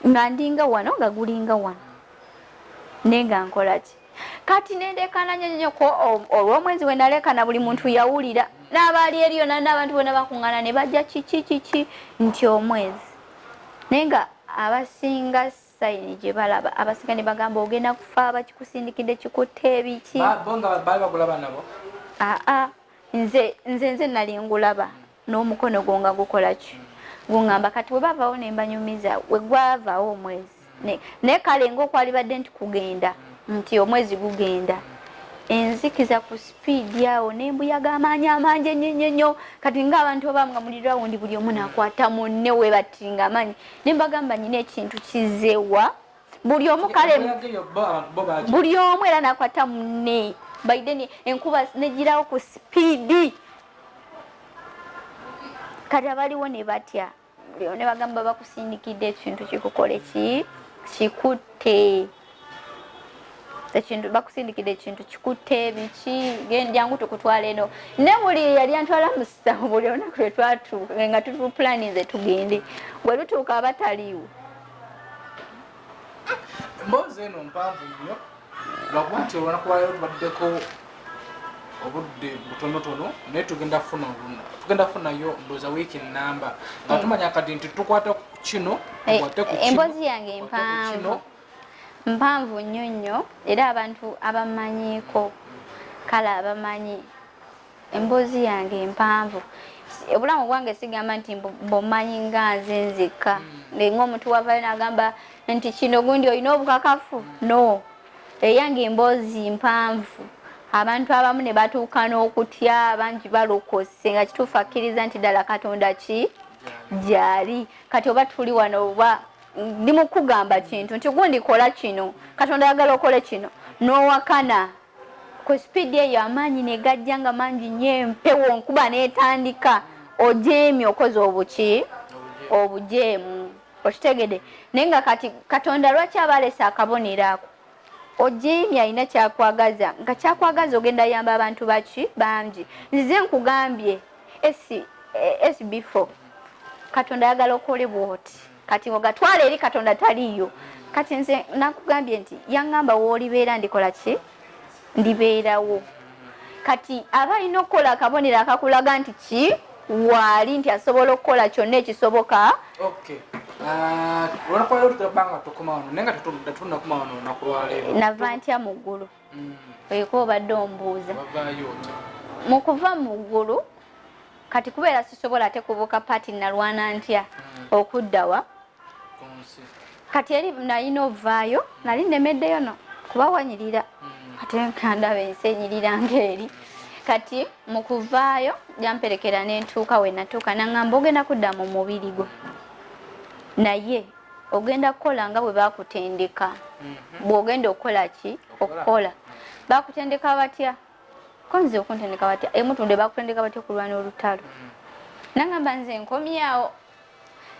nga ndinga wano nga gulinga wano naye nga nkola ki kati nendekananya nnyo ko olw'omwezi we nalekana buli muntu yawulira n'abali eriyo n'abantu bonna bakungana ne bajja kiki nti omwezi naye nga abasinga sayini gye balaba abasinga ne bagamba ogenda kufa bakikusindikidde kikutte ebiki bonga bali bagulaba nabo nze nali ngulaba n'omukono gwo nga gukola ki gungamba kati we bavaawo ne mbanyumiza we gwavaawo omwezi naye kale ng'okwali badde nti kugenda nti omwezi gugenda enzikiza ku sipiidi awo n'embuyaga amaanyi amangi ennyo kati ng'abantu abamu nga mulira wundi buli omu n'akwata munne we batinga amaanyi ne mbagamba nyina ekintu kizewa buli omu kale buli omu era n'akwata munne baideni enkuba negirawo ku sipiidi kati abaliwo ne batya ne bagamba bakusindikidde ekintu kikukole kikutte ekintu bakusindikidde ekintu kikutte biki jangu tukutwala eno ne buli yali antwala mu ssawo buli olunaku lwe twatuuka nga tutupulaninze tugende bwe lutuuka abataliiwo emboozi eno mpanvu nnyo lwakuba nti olunaku lwaleero tubaddeko obudde butonotono naye tugenda funayo ndowooza wiiki nnamba nga tumanya kati nti tukwata ku kino emboozi yange mpanvu nnyo era abantu abamanyiiko kale abamanyi emboozi yange mpanvu obulamu bwange sigamba nti mbumanyi nga nze nzekka ng'omuntu wavayo n'agamba nti kino gundi olina obukakafu no eyange emboozi mpanvu abantu abamu ne batuuka n'okutya bangi balokose nga kituufu akkiriza nti ddala katonda ki gyali kati oba tuli wano oba ndi mu kugamba kintu nti gundi kola kino katonda ayagala okole kino n'owakana ku sipiidi eyo amaanyi ne gajja nga mangi nnyo empewo nkuba n'etandika ojeemi okoze obuki obujeemu okitegede naye nga kati katonda lwaki abalese akabonero ako ojeemi alina kyakwagaza nga kyakwagaza ogenda yamba abantu baki bangi nzize nkugambye SB4 katonda ayagala okole bwoti kati ogatwala eri katonda taliyo kati nze nakugambye nti yaŋŋamba woolibeera ndikola ki ndibeerawo kati aba alina okukola akabonero akakulaga nti ki waali nti asobola okukola kyonna ekisoboka nava ntya mu ggulu eko obadde ombuuza mu kuva mu ggulu kati kubeera sisobola ate kubuuka paati nalwana ntya okuddawa kati eri nalina ovaayo nali nemeddeyo no kuba wanyirira ate nkandaba ensi enyirira ng'eri kati mu kuvaayo jamperekera n'entuuka we natuuka naŋŋamba ogenda kudda mu mubiri gwo naye ogenda kukola nga bwe baakutendeka bw'ogenda okukola ki okukola baakutendeka batya konze okuntendeka batya emutunde baakutendeka batya okulwana olutalo naŋŋamba nze nkomyawo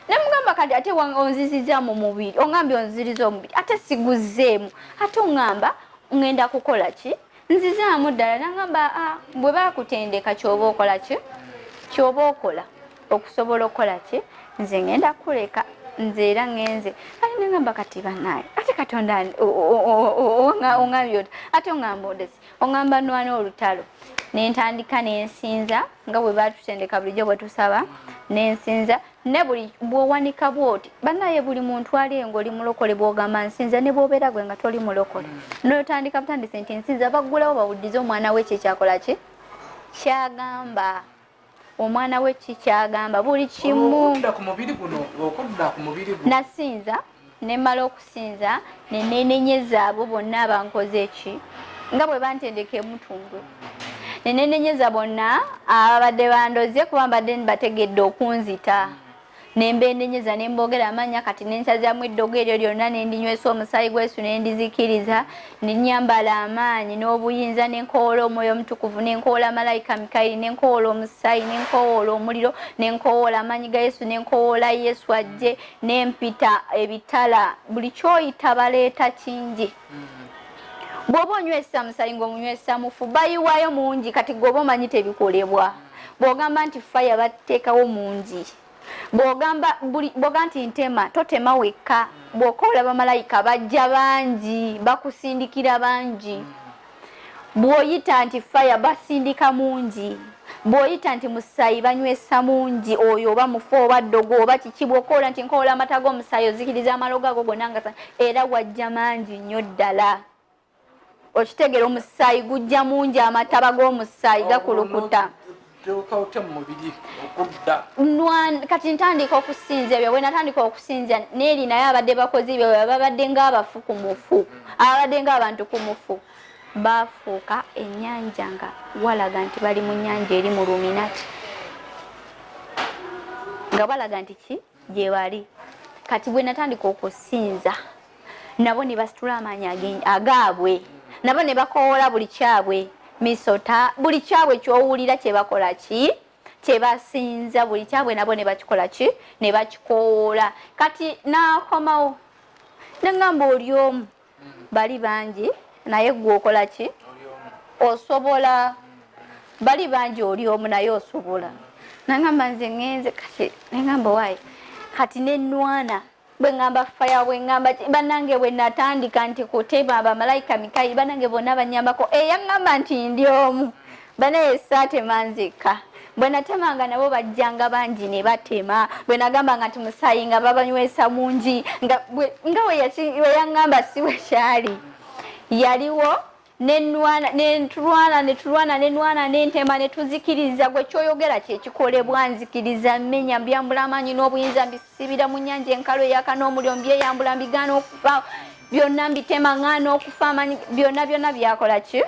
namugamba kati ate onziziza mu mubiri ongambye onziriza omubiri ate siguzeemu ate oŋŋamba ngenda kukola ki nzizaamu ddala naŋŋamba bwe baakutendeka kyoba okola ki kyoba okola okusobola okukola ki nze ngenda kuleka nze era ngenze ate naŋŋamba kati banaye ate katonda oŋambye oti ate oŋŋamba odesi oŋŋamba nwana olutalo nentandika nensinza nga bwe batutendeka bulijjo bwe tusaba nensinza ne buli bwowanika bwoti banaye buli muntu ali ng'oli mulokole bwogamba nsinza ne bwobeera gwe nga toli mulokole notandika butandise nti nsinza baggulawo bawuddize omwana we kyekyakola ki kyagamba omwana we kikyagamba buli kimu nasinza nemmala okusinza nenenenyeza abo bonna abankoze eki nga bwe bantendeka emutundwe nenenenyeza bonna ababadde bandoze kuba mbadde bategedde okunzita nembendenyeza nembogera amanya kati nensazamu eddogo eryo lyonna nendinywesa omusaayi gwesu nendizikiriza nenyambala amaanyi n'obuyinza nenkoola omwoyo omutukuvu nenkoola malayika Mikayiri nenkoola omusaayi nenkoola omuliro nenkoola amaanyi ga Yesu nenkoola Yesu ajje nempita ebitala buli kyoyita baleeta kingi bw'oba onywesa musaayi ng'omunywesa mufu bayiwayo mungi kati gwoba omanyi tebikolebwa bw'ogamba nti faya bateekawo mungi bw'ogamba nti ntema totema wekka bw'okoola bamalayika bajja bangi bakusindikira bangi bw'oyita nti faya basindika mungi bw'oyita nti musaayi banywesa mungi oyo oba mufu oba ddogo oba kiki bw'okoola nti nkoola amata g'omusaayi ozikiriza amalogo ago gonna nga era wajja mangi nnyo ddala okitegeera omusaayi gujja mungi amataba g'omusaayi gakulukuta kati ntandika okusinza ebyo bwe natandika okusinza neeri naye abadde bakozi ebyo babadde ng'abafu ku mufu abadde ng'abantu ku mufu baafuuka ennyanja nga walaga nti bali mu nnyanja eri mu luminati nga balaga nti ki gye bali kati bwe natandika okusinza nabo ne basitula amaanyi agaabwe nabo ne bakoola buli kyabwe misota buli kyabwe ky'owulira kye bakola ki kye basinza buli kyabwe nabo ne bakikola ki ne bakikoola kati n'akomawo neŋŋamba oli omu bali bangi naye gwe okola ki osobola bali bangi oli omu naye osobola naŋŋamba nze ŋŋenze kati neŋŋamba waayi kati nenwana bwe ŋŋamba faya bwe ŋŋamba bannange bwe natandika nti kutema bamalayika Mikayiri bannange bonna bannyambako eyaŋŋamba nti ndi omu banaye saatema nzekka bwe natemanga nabo bajjanga bangi ne batema bwe nagambanga nti musaayi nga babanywesa mungi nga we yaŋŋamba si we kyali yaliwo netulwana nentema netuzikiriza gwe kyoyogera kyekikolebwa nzikiriza mmenya mbyambula amaanyi n'obuyinza mbisibira mu nnyanja enkalu eyaka n'omuliro mbyeyambula mbigaana okufa byonna mbitema ŋŋaana okufa amaanyi byonna byakola ki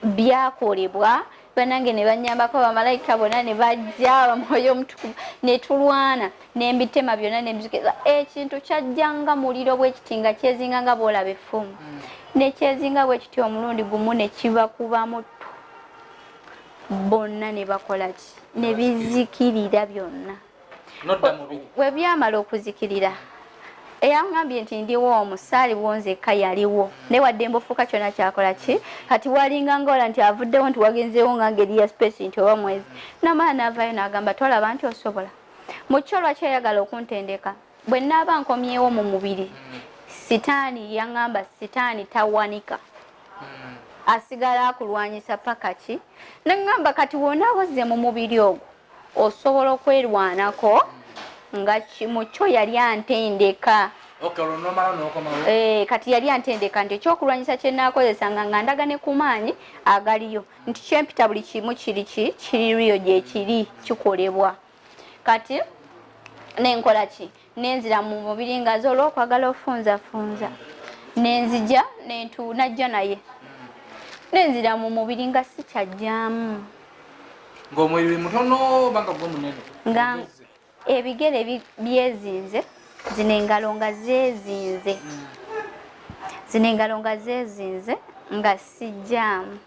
byakolebwa banange ne bannyambako bamalayika bonna ne bajja Mwoyo Omutukuvu netulwana nembitema byonna nembizikiriza ekintu kyajjanga muliro bwekiti nga kyezinga nga bwolaba effumu nekyezinga bwekiti omulundi gumu nekibakubamu bonna ne bakola ki ne bizikirira byonna we byamala okuzikirira eyaŋŋambye nti ndiwo omusaali bwonzekka yaliwo newadde mbufuuka kyonna kyakola ki kati walinga ngaola nti avuddewo nti wagenzeewo nga ngeri ya spesi nti oba mwezi namala naavaayo n'agamba tolaba nti osobola mu kyo lwaki ayagala okuntendeka bwe naaba nkomyewo mu mubiri sitaani yaŋŋamba sitaani tawanika asigala akulwanyisa paka ki neŋŋamba kati wonaawoze mu mubiri ogwo osobola okwerwanako nga mu kyo yali antendeka kati yali antendeka nti ekyokulwanyisa kye naakozesanga nga ndagane ku maanyi agaliyo nti kyempita buli kimu kiririyo gye kiri kikolebwa kati nenkola ki nenzira mu mubiri nga ze olw'okwagala ofunzafunza nenzija najja naye nenzira mu mubiri nga sikyajjamu ng'omubiri mutono banga gwe munene nga ebigere byezinze zino engalo nga zezinze nga sijjaamu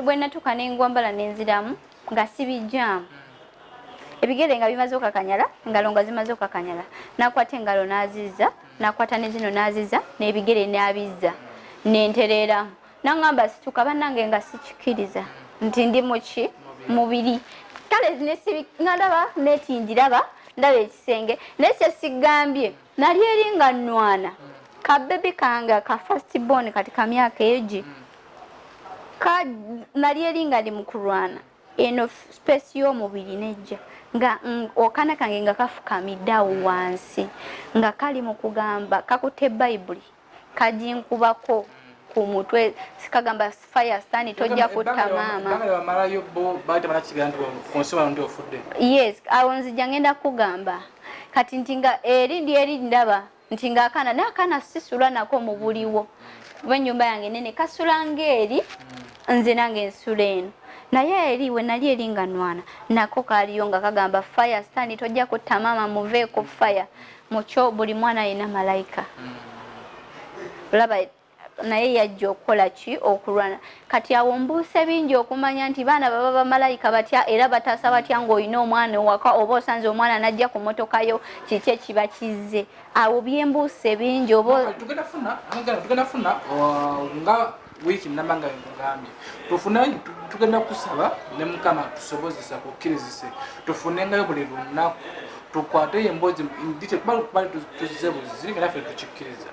bwe natuuka nengwambala nenziramu nga sibijjaamu ebigere nga bimaze okakanyala engalo nga zimaze okakanyala nakwata engalo nazizza nakwata ne zino nazizza n'ebigere nabizza nentereeramu naŋŋamba situka bannange nga sikikiriza nti ndi muki mubiri kale nalaba netindiraba ndaba ekisenge naye kyesigambye nali eri nga nnwana kabebi kange ka first born kati ka myaka egi nali eri nga ndi mu kulwana eno space y'omubiri nejja nga okana kange nga kafukamiddeawo wansi nga kali mu kugamba kakutte bayibuli kajinkubako ku mutwe sikagamba fire stand tojja kutta maama yes awo nzija ngenda kugamba kati nti nga eri ndaba nti nga n'akaana sisula nako mu buliwo kuba ennyumba yange nene kasula ng'eri nze nange ensula eno naye eri we nali eri nga nwana nako kaaliyo nga kagamba fire stand tojja kutta maama muveeko fire mukyo buli mwana alina malayika olaba naye yajja okukola ki okulwana kati awo mbuuse bingi okumanya nti baana baba bamalayika batya era bataasa batya ng'olina omwana owaka oba osanze omwana najja ku motokayo kiki ekiba kizze awo byembuuse bingi oba tugenda funa nga wiiki namanga ngambye tugenda kusaba ne mukama tusobozesa kukkirizise tufunengayo buli lunaku tukwateyo emboozi ndite kubali tuzize buzizi nga naffe tukikkiriza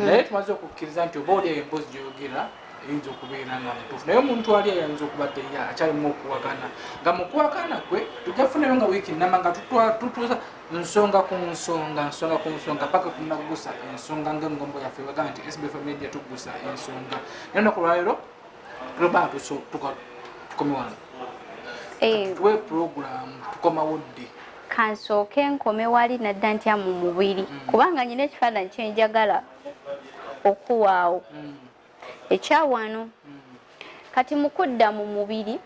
naye tumaze okukkiriza nti oba oli eyo emboozi gy'oyogera eyinza okubeera nga mutuufu naye omuntu ali ayinza okubadde akyalimu okuwakana nga mu kuwakana kwe tujja kufunayo nga wiiki nnama nga tutuuza nsonga ku nsonga paka kunagusa ensonga ng'engombo yaffe bagamba nti SB4 MEDIA tugusa ensonga naye olunaku lwaleero tulobaa tukome wano tuwe puroguramu tukomawo ddi kansooke nkome wali nadda ntya mu mubiri kubanga nyina ekifaananyi kyenjagala okuwaawo ekyawano kati mukudda mu mubiri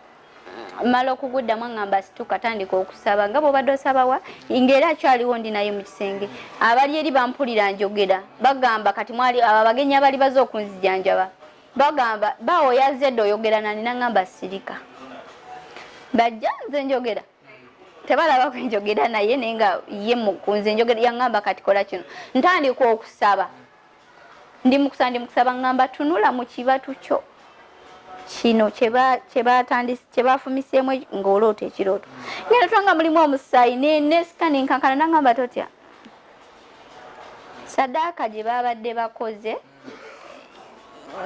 mala okuguddamu ngamba situka tandika okusaba nga bw'obadde osabawa ng'era akyaliwo ndi naye mu kisenge abali eri bampulira njogera bagamba kati mwali abagenyi abali baze okunzijanjaba bagamba bawo yazedde oyogera nani nangamba sirika bajja nze njogera tebalaba kwenjogera naye naye nga ye mukunze njogera yangamba kati kola kino ntandika okusaba ndi mukusaba ngamba tunula mu kibatu kyo kino kyebafumiseemu ng'oloota ekirooto ngenda twanga mulimu omusaayi nesika nenkankana nangamba totya sadaaka gye babadde bakoze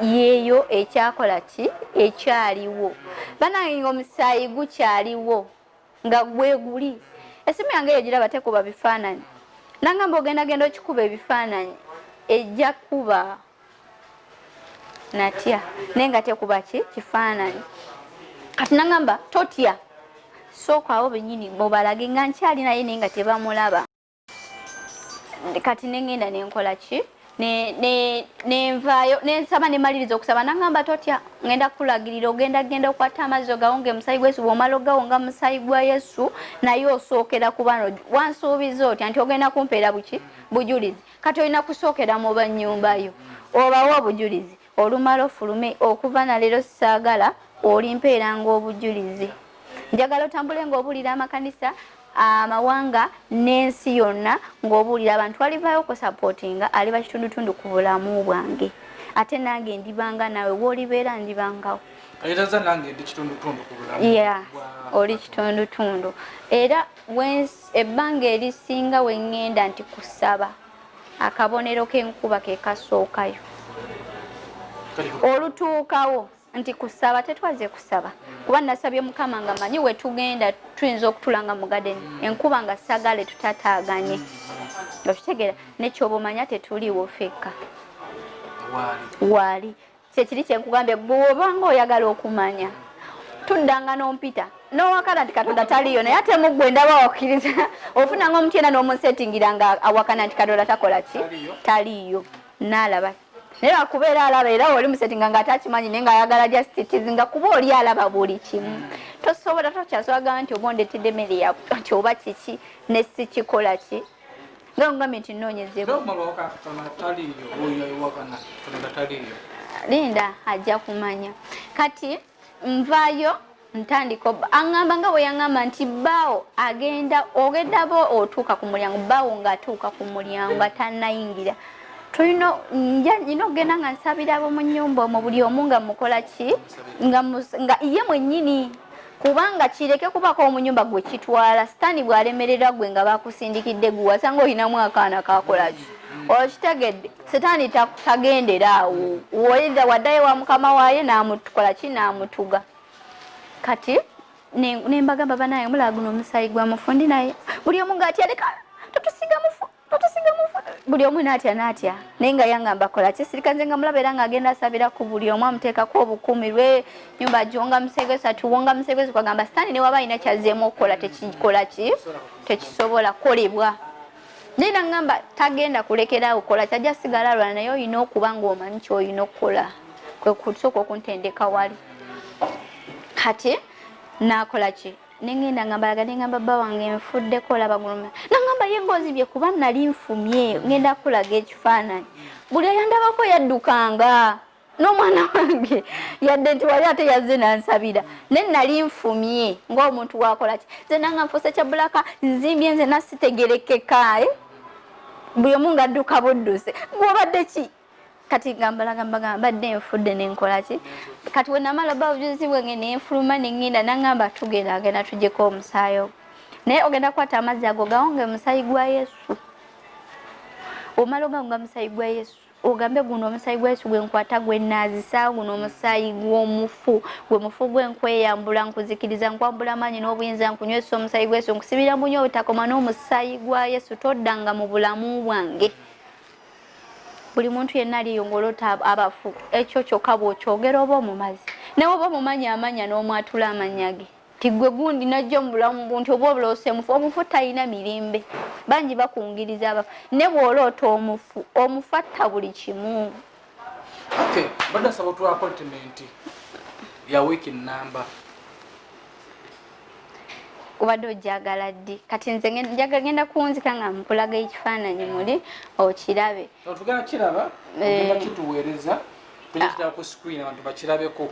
yeeyo ekyakola ki ekyaliwo banange omusaayi gukyaliwo nga gweguli esimu yange eyo giraba tekuba bifaananyi nangamba ogenda okikuba ebifaananyi ejja kuba natya naye nga tekuba kifaananyi kati nangamba totya sooka awo bennyini mubalage nga nkyali naye naye nga tebamulaba kati nengenda nenkola ki nenvaayo nensaba nemaliriza okusaba nangamba totya ngenda kulagirira genda okwata amazzi ogawonge musaayi gwa Yesu bw'omala ogawonga musaayi gwa Yesu naye osookera ku bano wansuubiza otya nti ogenda kumpeera bujulizi kati olina kusookera mu bannyumbayo obawa obujulizi olumala ofulume okuva na leero saagala olimpeeranga obujulizi njagala otambule ng'obuulira amakanisa amawanga n'ensi yonna ng'obuulira abantu alivaayo okusapootinga aliba kitundutundu ku bulamu bwange ate nange ndibanga nawe woolibeera ndibangawo ayitaza nange ndi kitundutundu ku bulamu oli kitundutundu era ebbanga erisinga wengenda nti kusaba akabonero k'enkuba ke kasookayo olutuukawo nti kusaba tetwaze kusaba kuba nasabye mukama nga manyi we tugenda tuyinza okutulanga mu gadeni enkuba nga sagale tutataaganye okitegeera nekyoba omanya tetuliwo fekka waali kyekiri kyenkugambye bw'obanga oyagala okumanya tuddanga n'ompita n'owakana nti katonda taliyo naye ate muggwe ndaba wakkiriza ofunanga omuntu yena n'omusetingira nga awakana nti katonda takola ki taliyo n'alaba naye akubeera alaba era oli musetinga nga atakimanyi naye ng'ayagala justitizinga kuba oli alaba buli kimu tosobola tokyasobaga nti oba ondetedde emmere nti oba kiki ne si kikola ki nga ngambye nti nnoonyezebwa linda ajja kumanya kati nvaayo ntandika aŋŋamba nga bwe yaŋŋamba nti bbaawo ogendabo otuuka ku mulyango bbaawo ng'atuuka ku mulyango atannayingira tulina nyina okugenda nga nsabira ab'omu nnyumba omwo buli omu nga mukola ki nga ye mwennyini kubanga kireke kubako omu nnyumba gwe kitwala sitaani bw'alemerera gwe nga bakusindikidde gwe wasanga olinamu akaana kakola ki okitegedde sitaani tagendera awo woyinza waddayo wa mukama waaye n'amukola ki n'amutuga kati nembagamba banaye mulaba guno omusaayi gwa mufundi naye buli omu ng'atya leka totusiga mufu buli omu n'atya naye nga yangamba kola ki sirika nze nga mulaba era ng'agenda asabira ku buli omu amuteekako obukuumi lwe nyumba giwonga musegesa tuwonga musegesa kwagamba sitaani ne waba alina kyazzeemu okukola tekikola ki tekisobola kukolebwa naye nangamba tagenda kulekerawo kola kyajja sigala alwala naye olina okuba ng'omanyi ky'olina okukola kwe kusooka okuntendeka wali kati nakola ki nengenda ngamba bba wange nfuddeko olaba guluma nangamba ye ng'ozibye kuba nali nfumye ngenda kulaga ekifaananyi buli ayandabako yaddukanga n'omwana wange yadde nti wali ate yazze nansabira ne nali nfumye ng'omuntu wakola ki nze nanga nfuuse kyabulaka nzimbye nze nasitegerekeka buli omu ng'adduka budduse gw'obadde ki kati gamba badde nfudde nenkola ki kati we namala ba obujulizi bwange nenfuluma nengenda nangamba agenda tujjeko omusaayi ogwo naye ogenda kukwata amazzi ago gawonge musaayi gwa Yesu omala ogawonga musaayi gwa Yesu ogambe guno omusayi gwesu gwenkwata gwenazisa guno omusayi gw'omufu gwe mufu gwenkweyambula nkuzikiriza nkwambula amaanyi n'obuyinza nkunywesa omusayi gwesu nkusibira munyo obutakoma n'omusayi gwa Yesu toddanga mu bulamu bwange. Buli muntu yenna aliyongolota abafu ekyo kyokka bw'okyogera oba omumazi nawe oba omumanyi amanya n'omwatula amanya ge tigwe gundi najja mu bulamu bunti oba obulose omufu talina mirembe bangi bakungiriza abafu ne bw'oloota omufu atta buli kimu. Okay, badda saba tu appointment ya wiki namba obadde ojagala ddi kati nze ngenda kunzika nga mpulaga ekifaananyi muli okirabe otugenda kiraba ogenda kituweereza tugenda ku screen abantu bakirabeko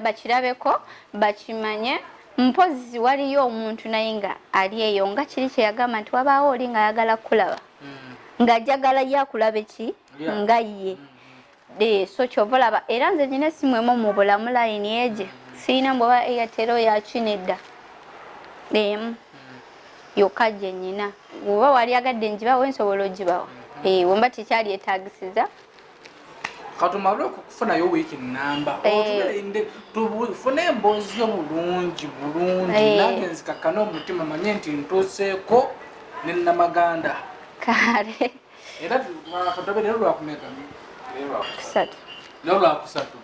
bakirabeko bakimanye mpozi waliyo omuntu naye nga ali eyo nga kiri kye yagamba nti wabaawo oli nga ayagala kulaba ng'ajagala yakulaba ki nga ye so kyova olaba era nze nyina essimu emu mu bulamu layini eje siina mbwoba Airtel yakinedda emu yokka gye nyina oba wali agadde njibawo nsobola ogibawa wemba tekyali etagisiza katumale okufunayo wiiki namba otubeerinde tufune emboozi obulungi nange nzikakkane omutima manye nti ntuuseeko ne Namaganda kale era katobeere lwakumeka lwakusatu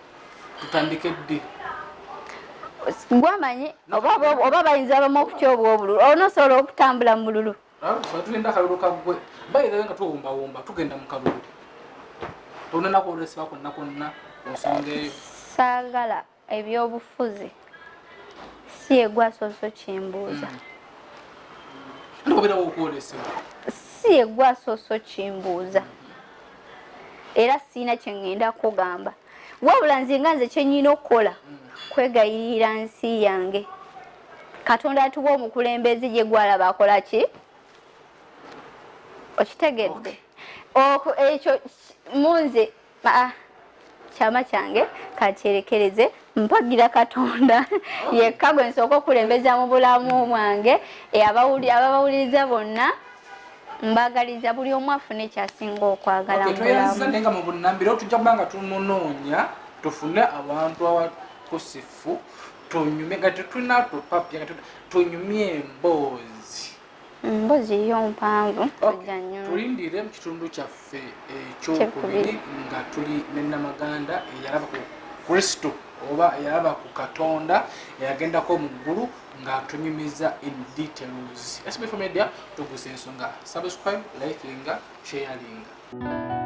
tutandike ddi gwamanyi oba bayinza abamu okutyobwa obululu onosobola okutambula mu bululu tugenda akalulu kaggwe bayirayo nga tuwumbawumba tugenda mu kalulu tonanakwolesebwa konna konna ensonga eyo saagala ebyobufuzi si yegwasoso kimbuuza obeerawo okwolesebwa si yegwasoso kimbuuza era siina kyengenda kugamba wabula nze nga nze kyenyina okukola kwegayirira nsi yange Katonda atuwa omukulembeze gye gwalaba akola ki okitegedde ekyo munze kyama kyange kakyerekereze mpagira Katonda yekka gwe nsooka okulembeza mu bulamu bwange ababawuliriza bonna mbagaliza buli omu afune ekyasinga okwagala mu bulamu nga mu bunnambiro tujja kuba nga tunonoonya tufune abantu abakusifu tunyumye nga tetulina tupapya tunyumye emboozi yo mpanvu tulindire mu kitundu kyaffe ekyokubiri nga tuli ne Namaganda eyalaba ku Kristo oba eyalaba ku Katonda eyagendako mu ggulu ng'atunyumiza in details. SB4 Media tugusa ensonga subscribe, likinga, sharinga.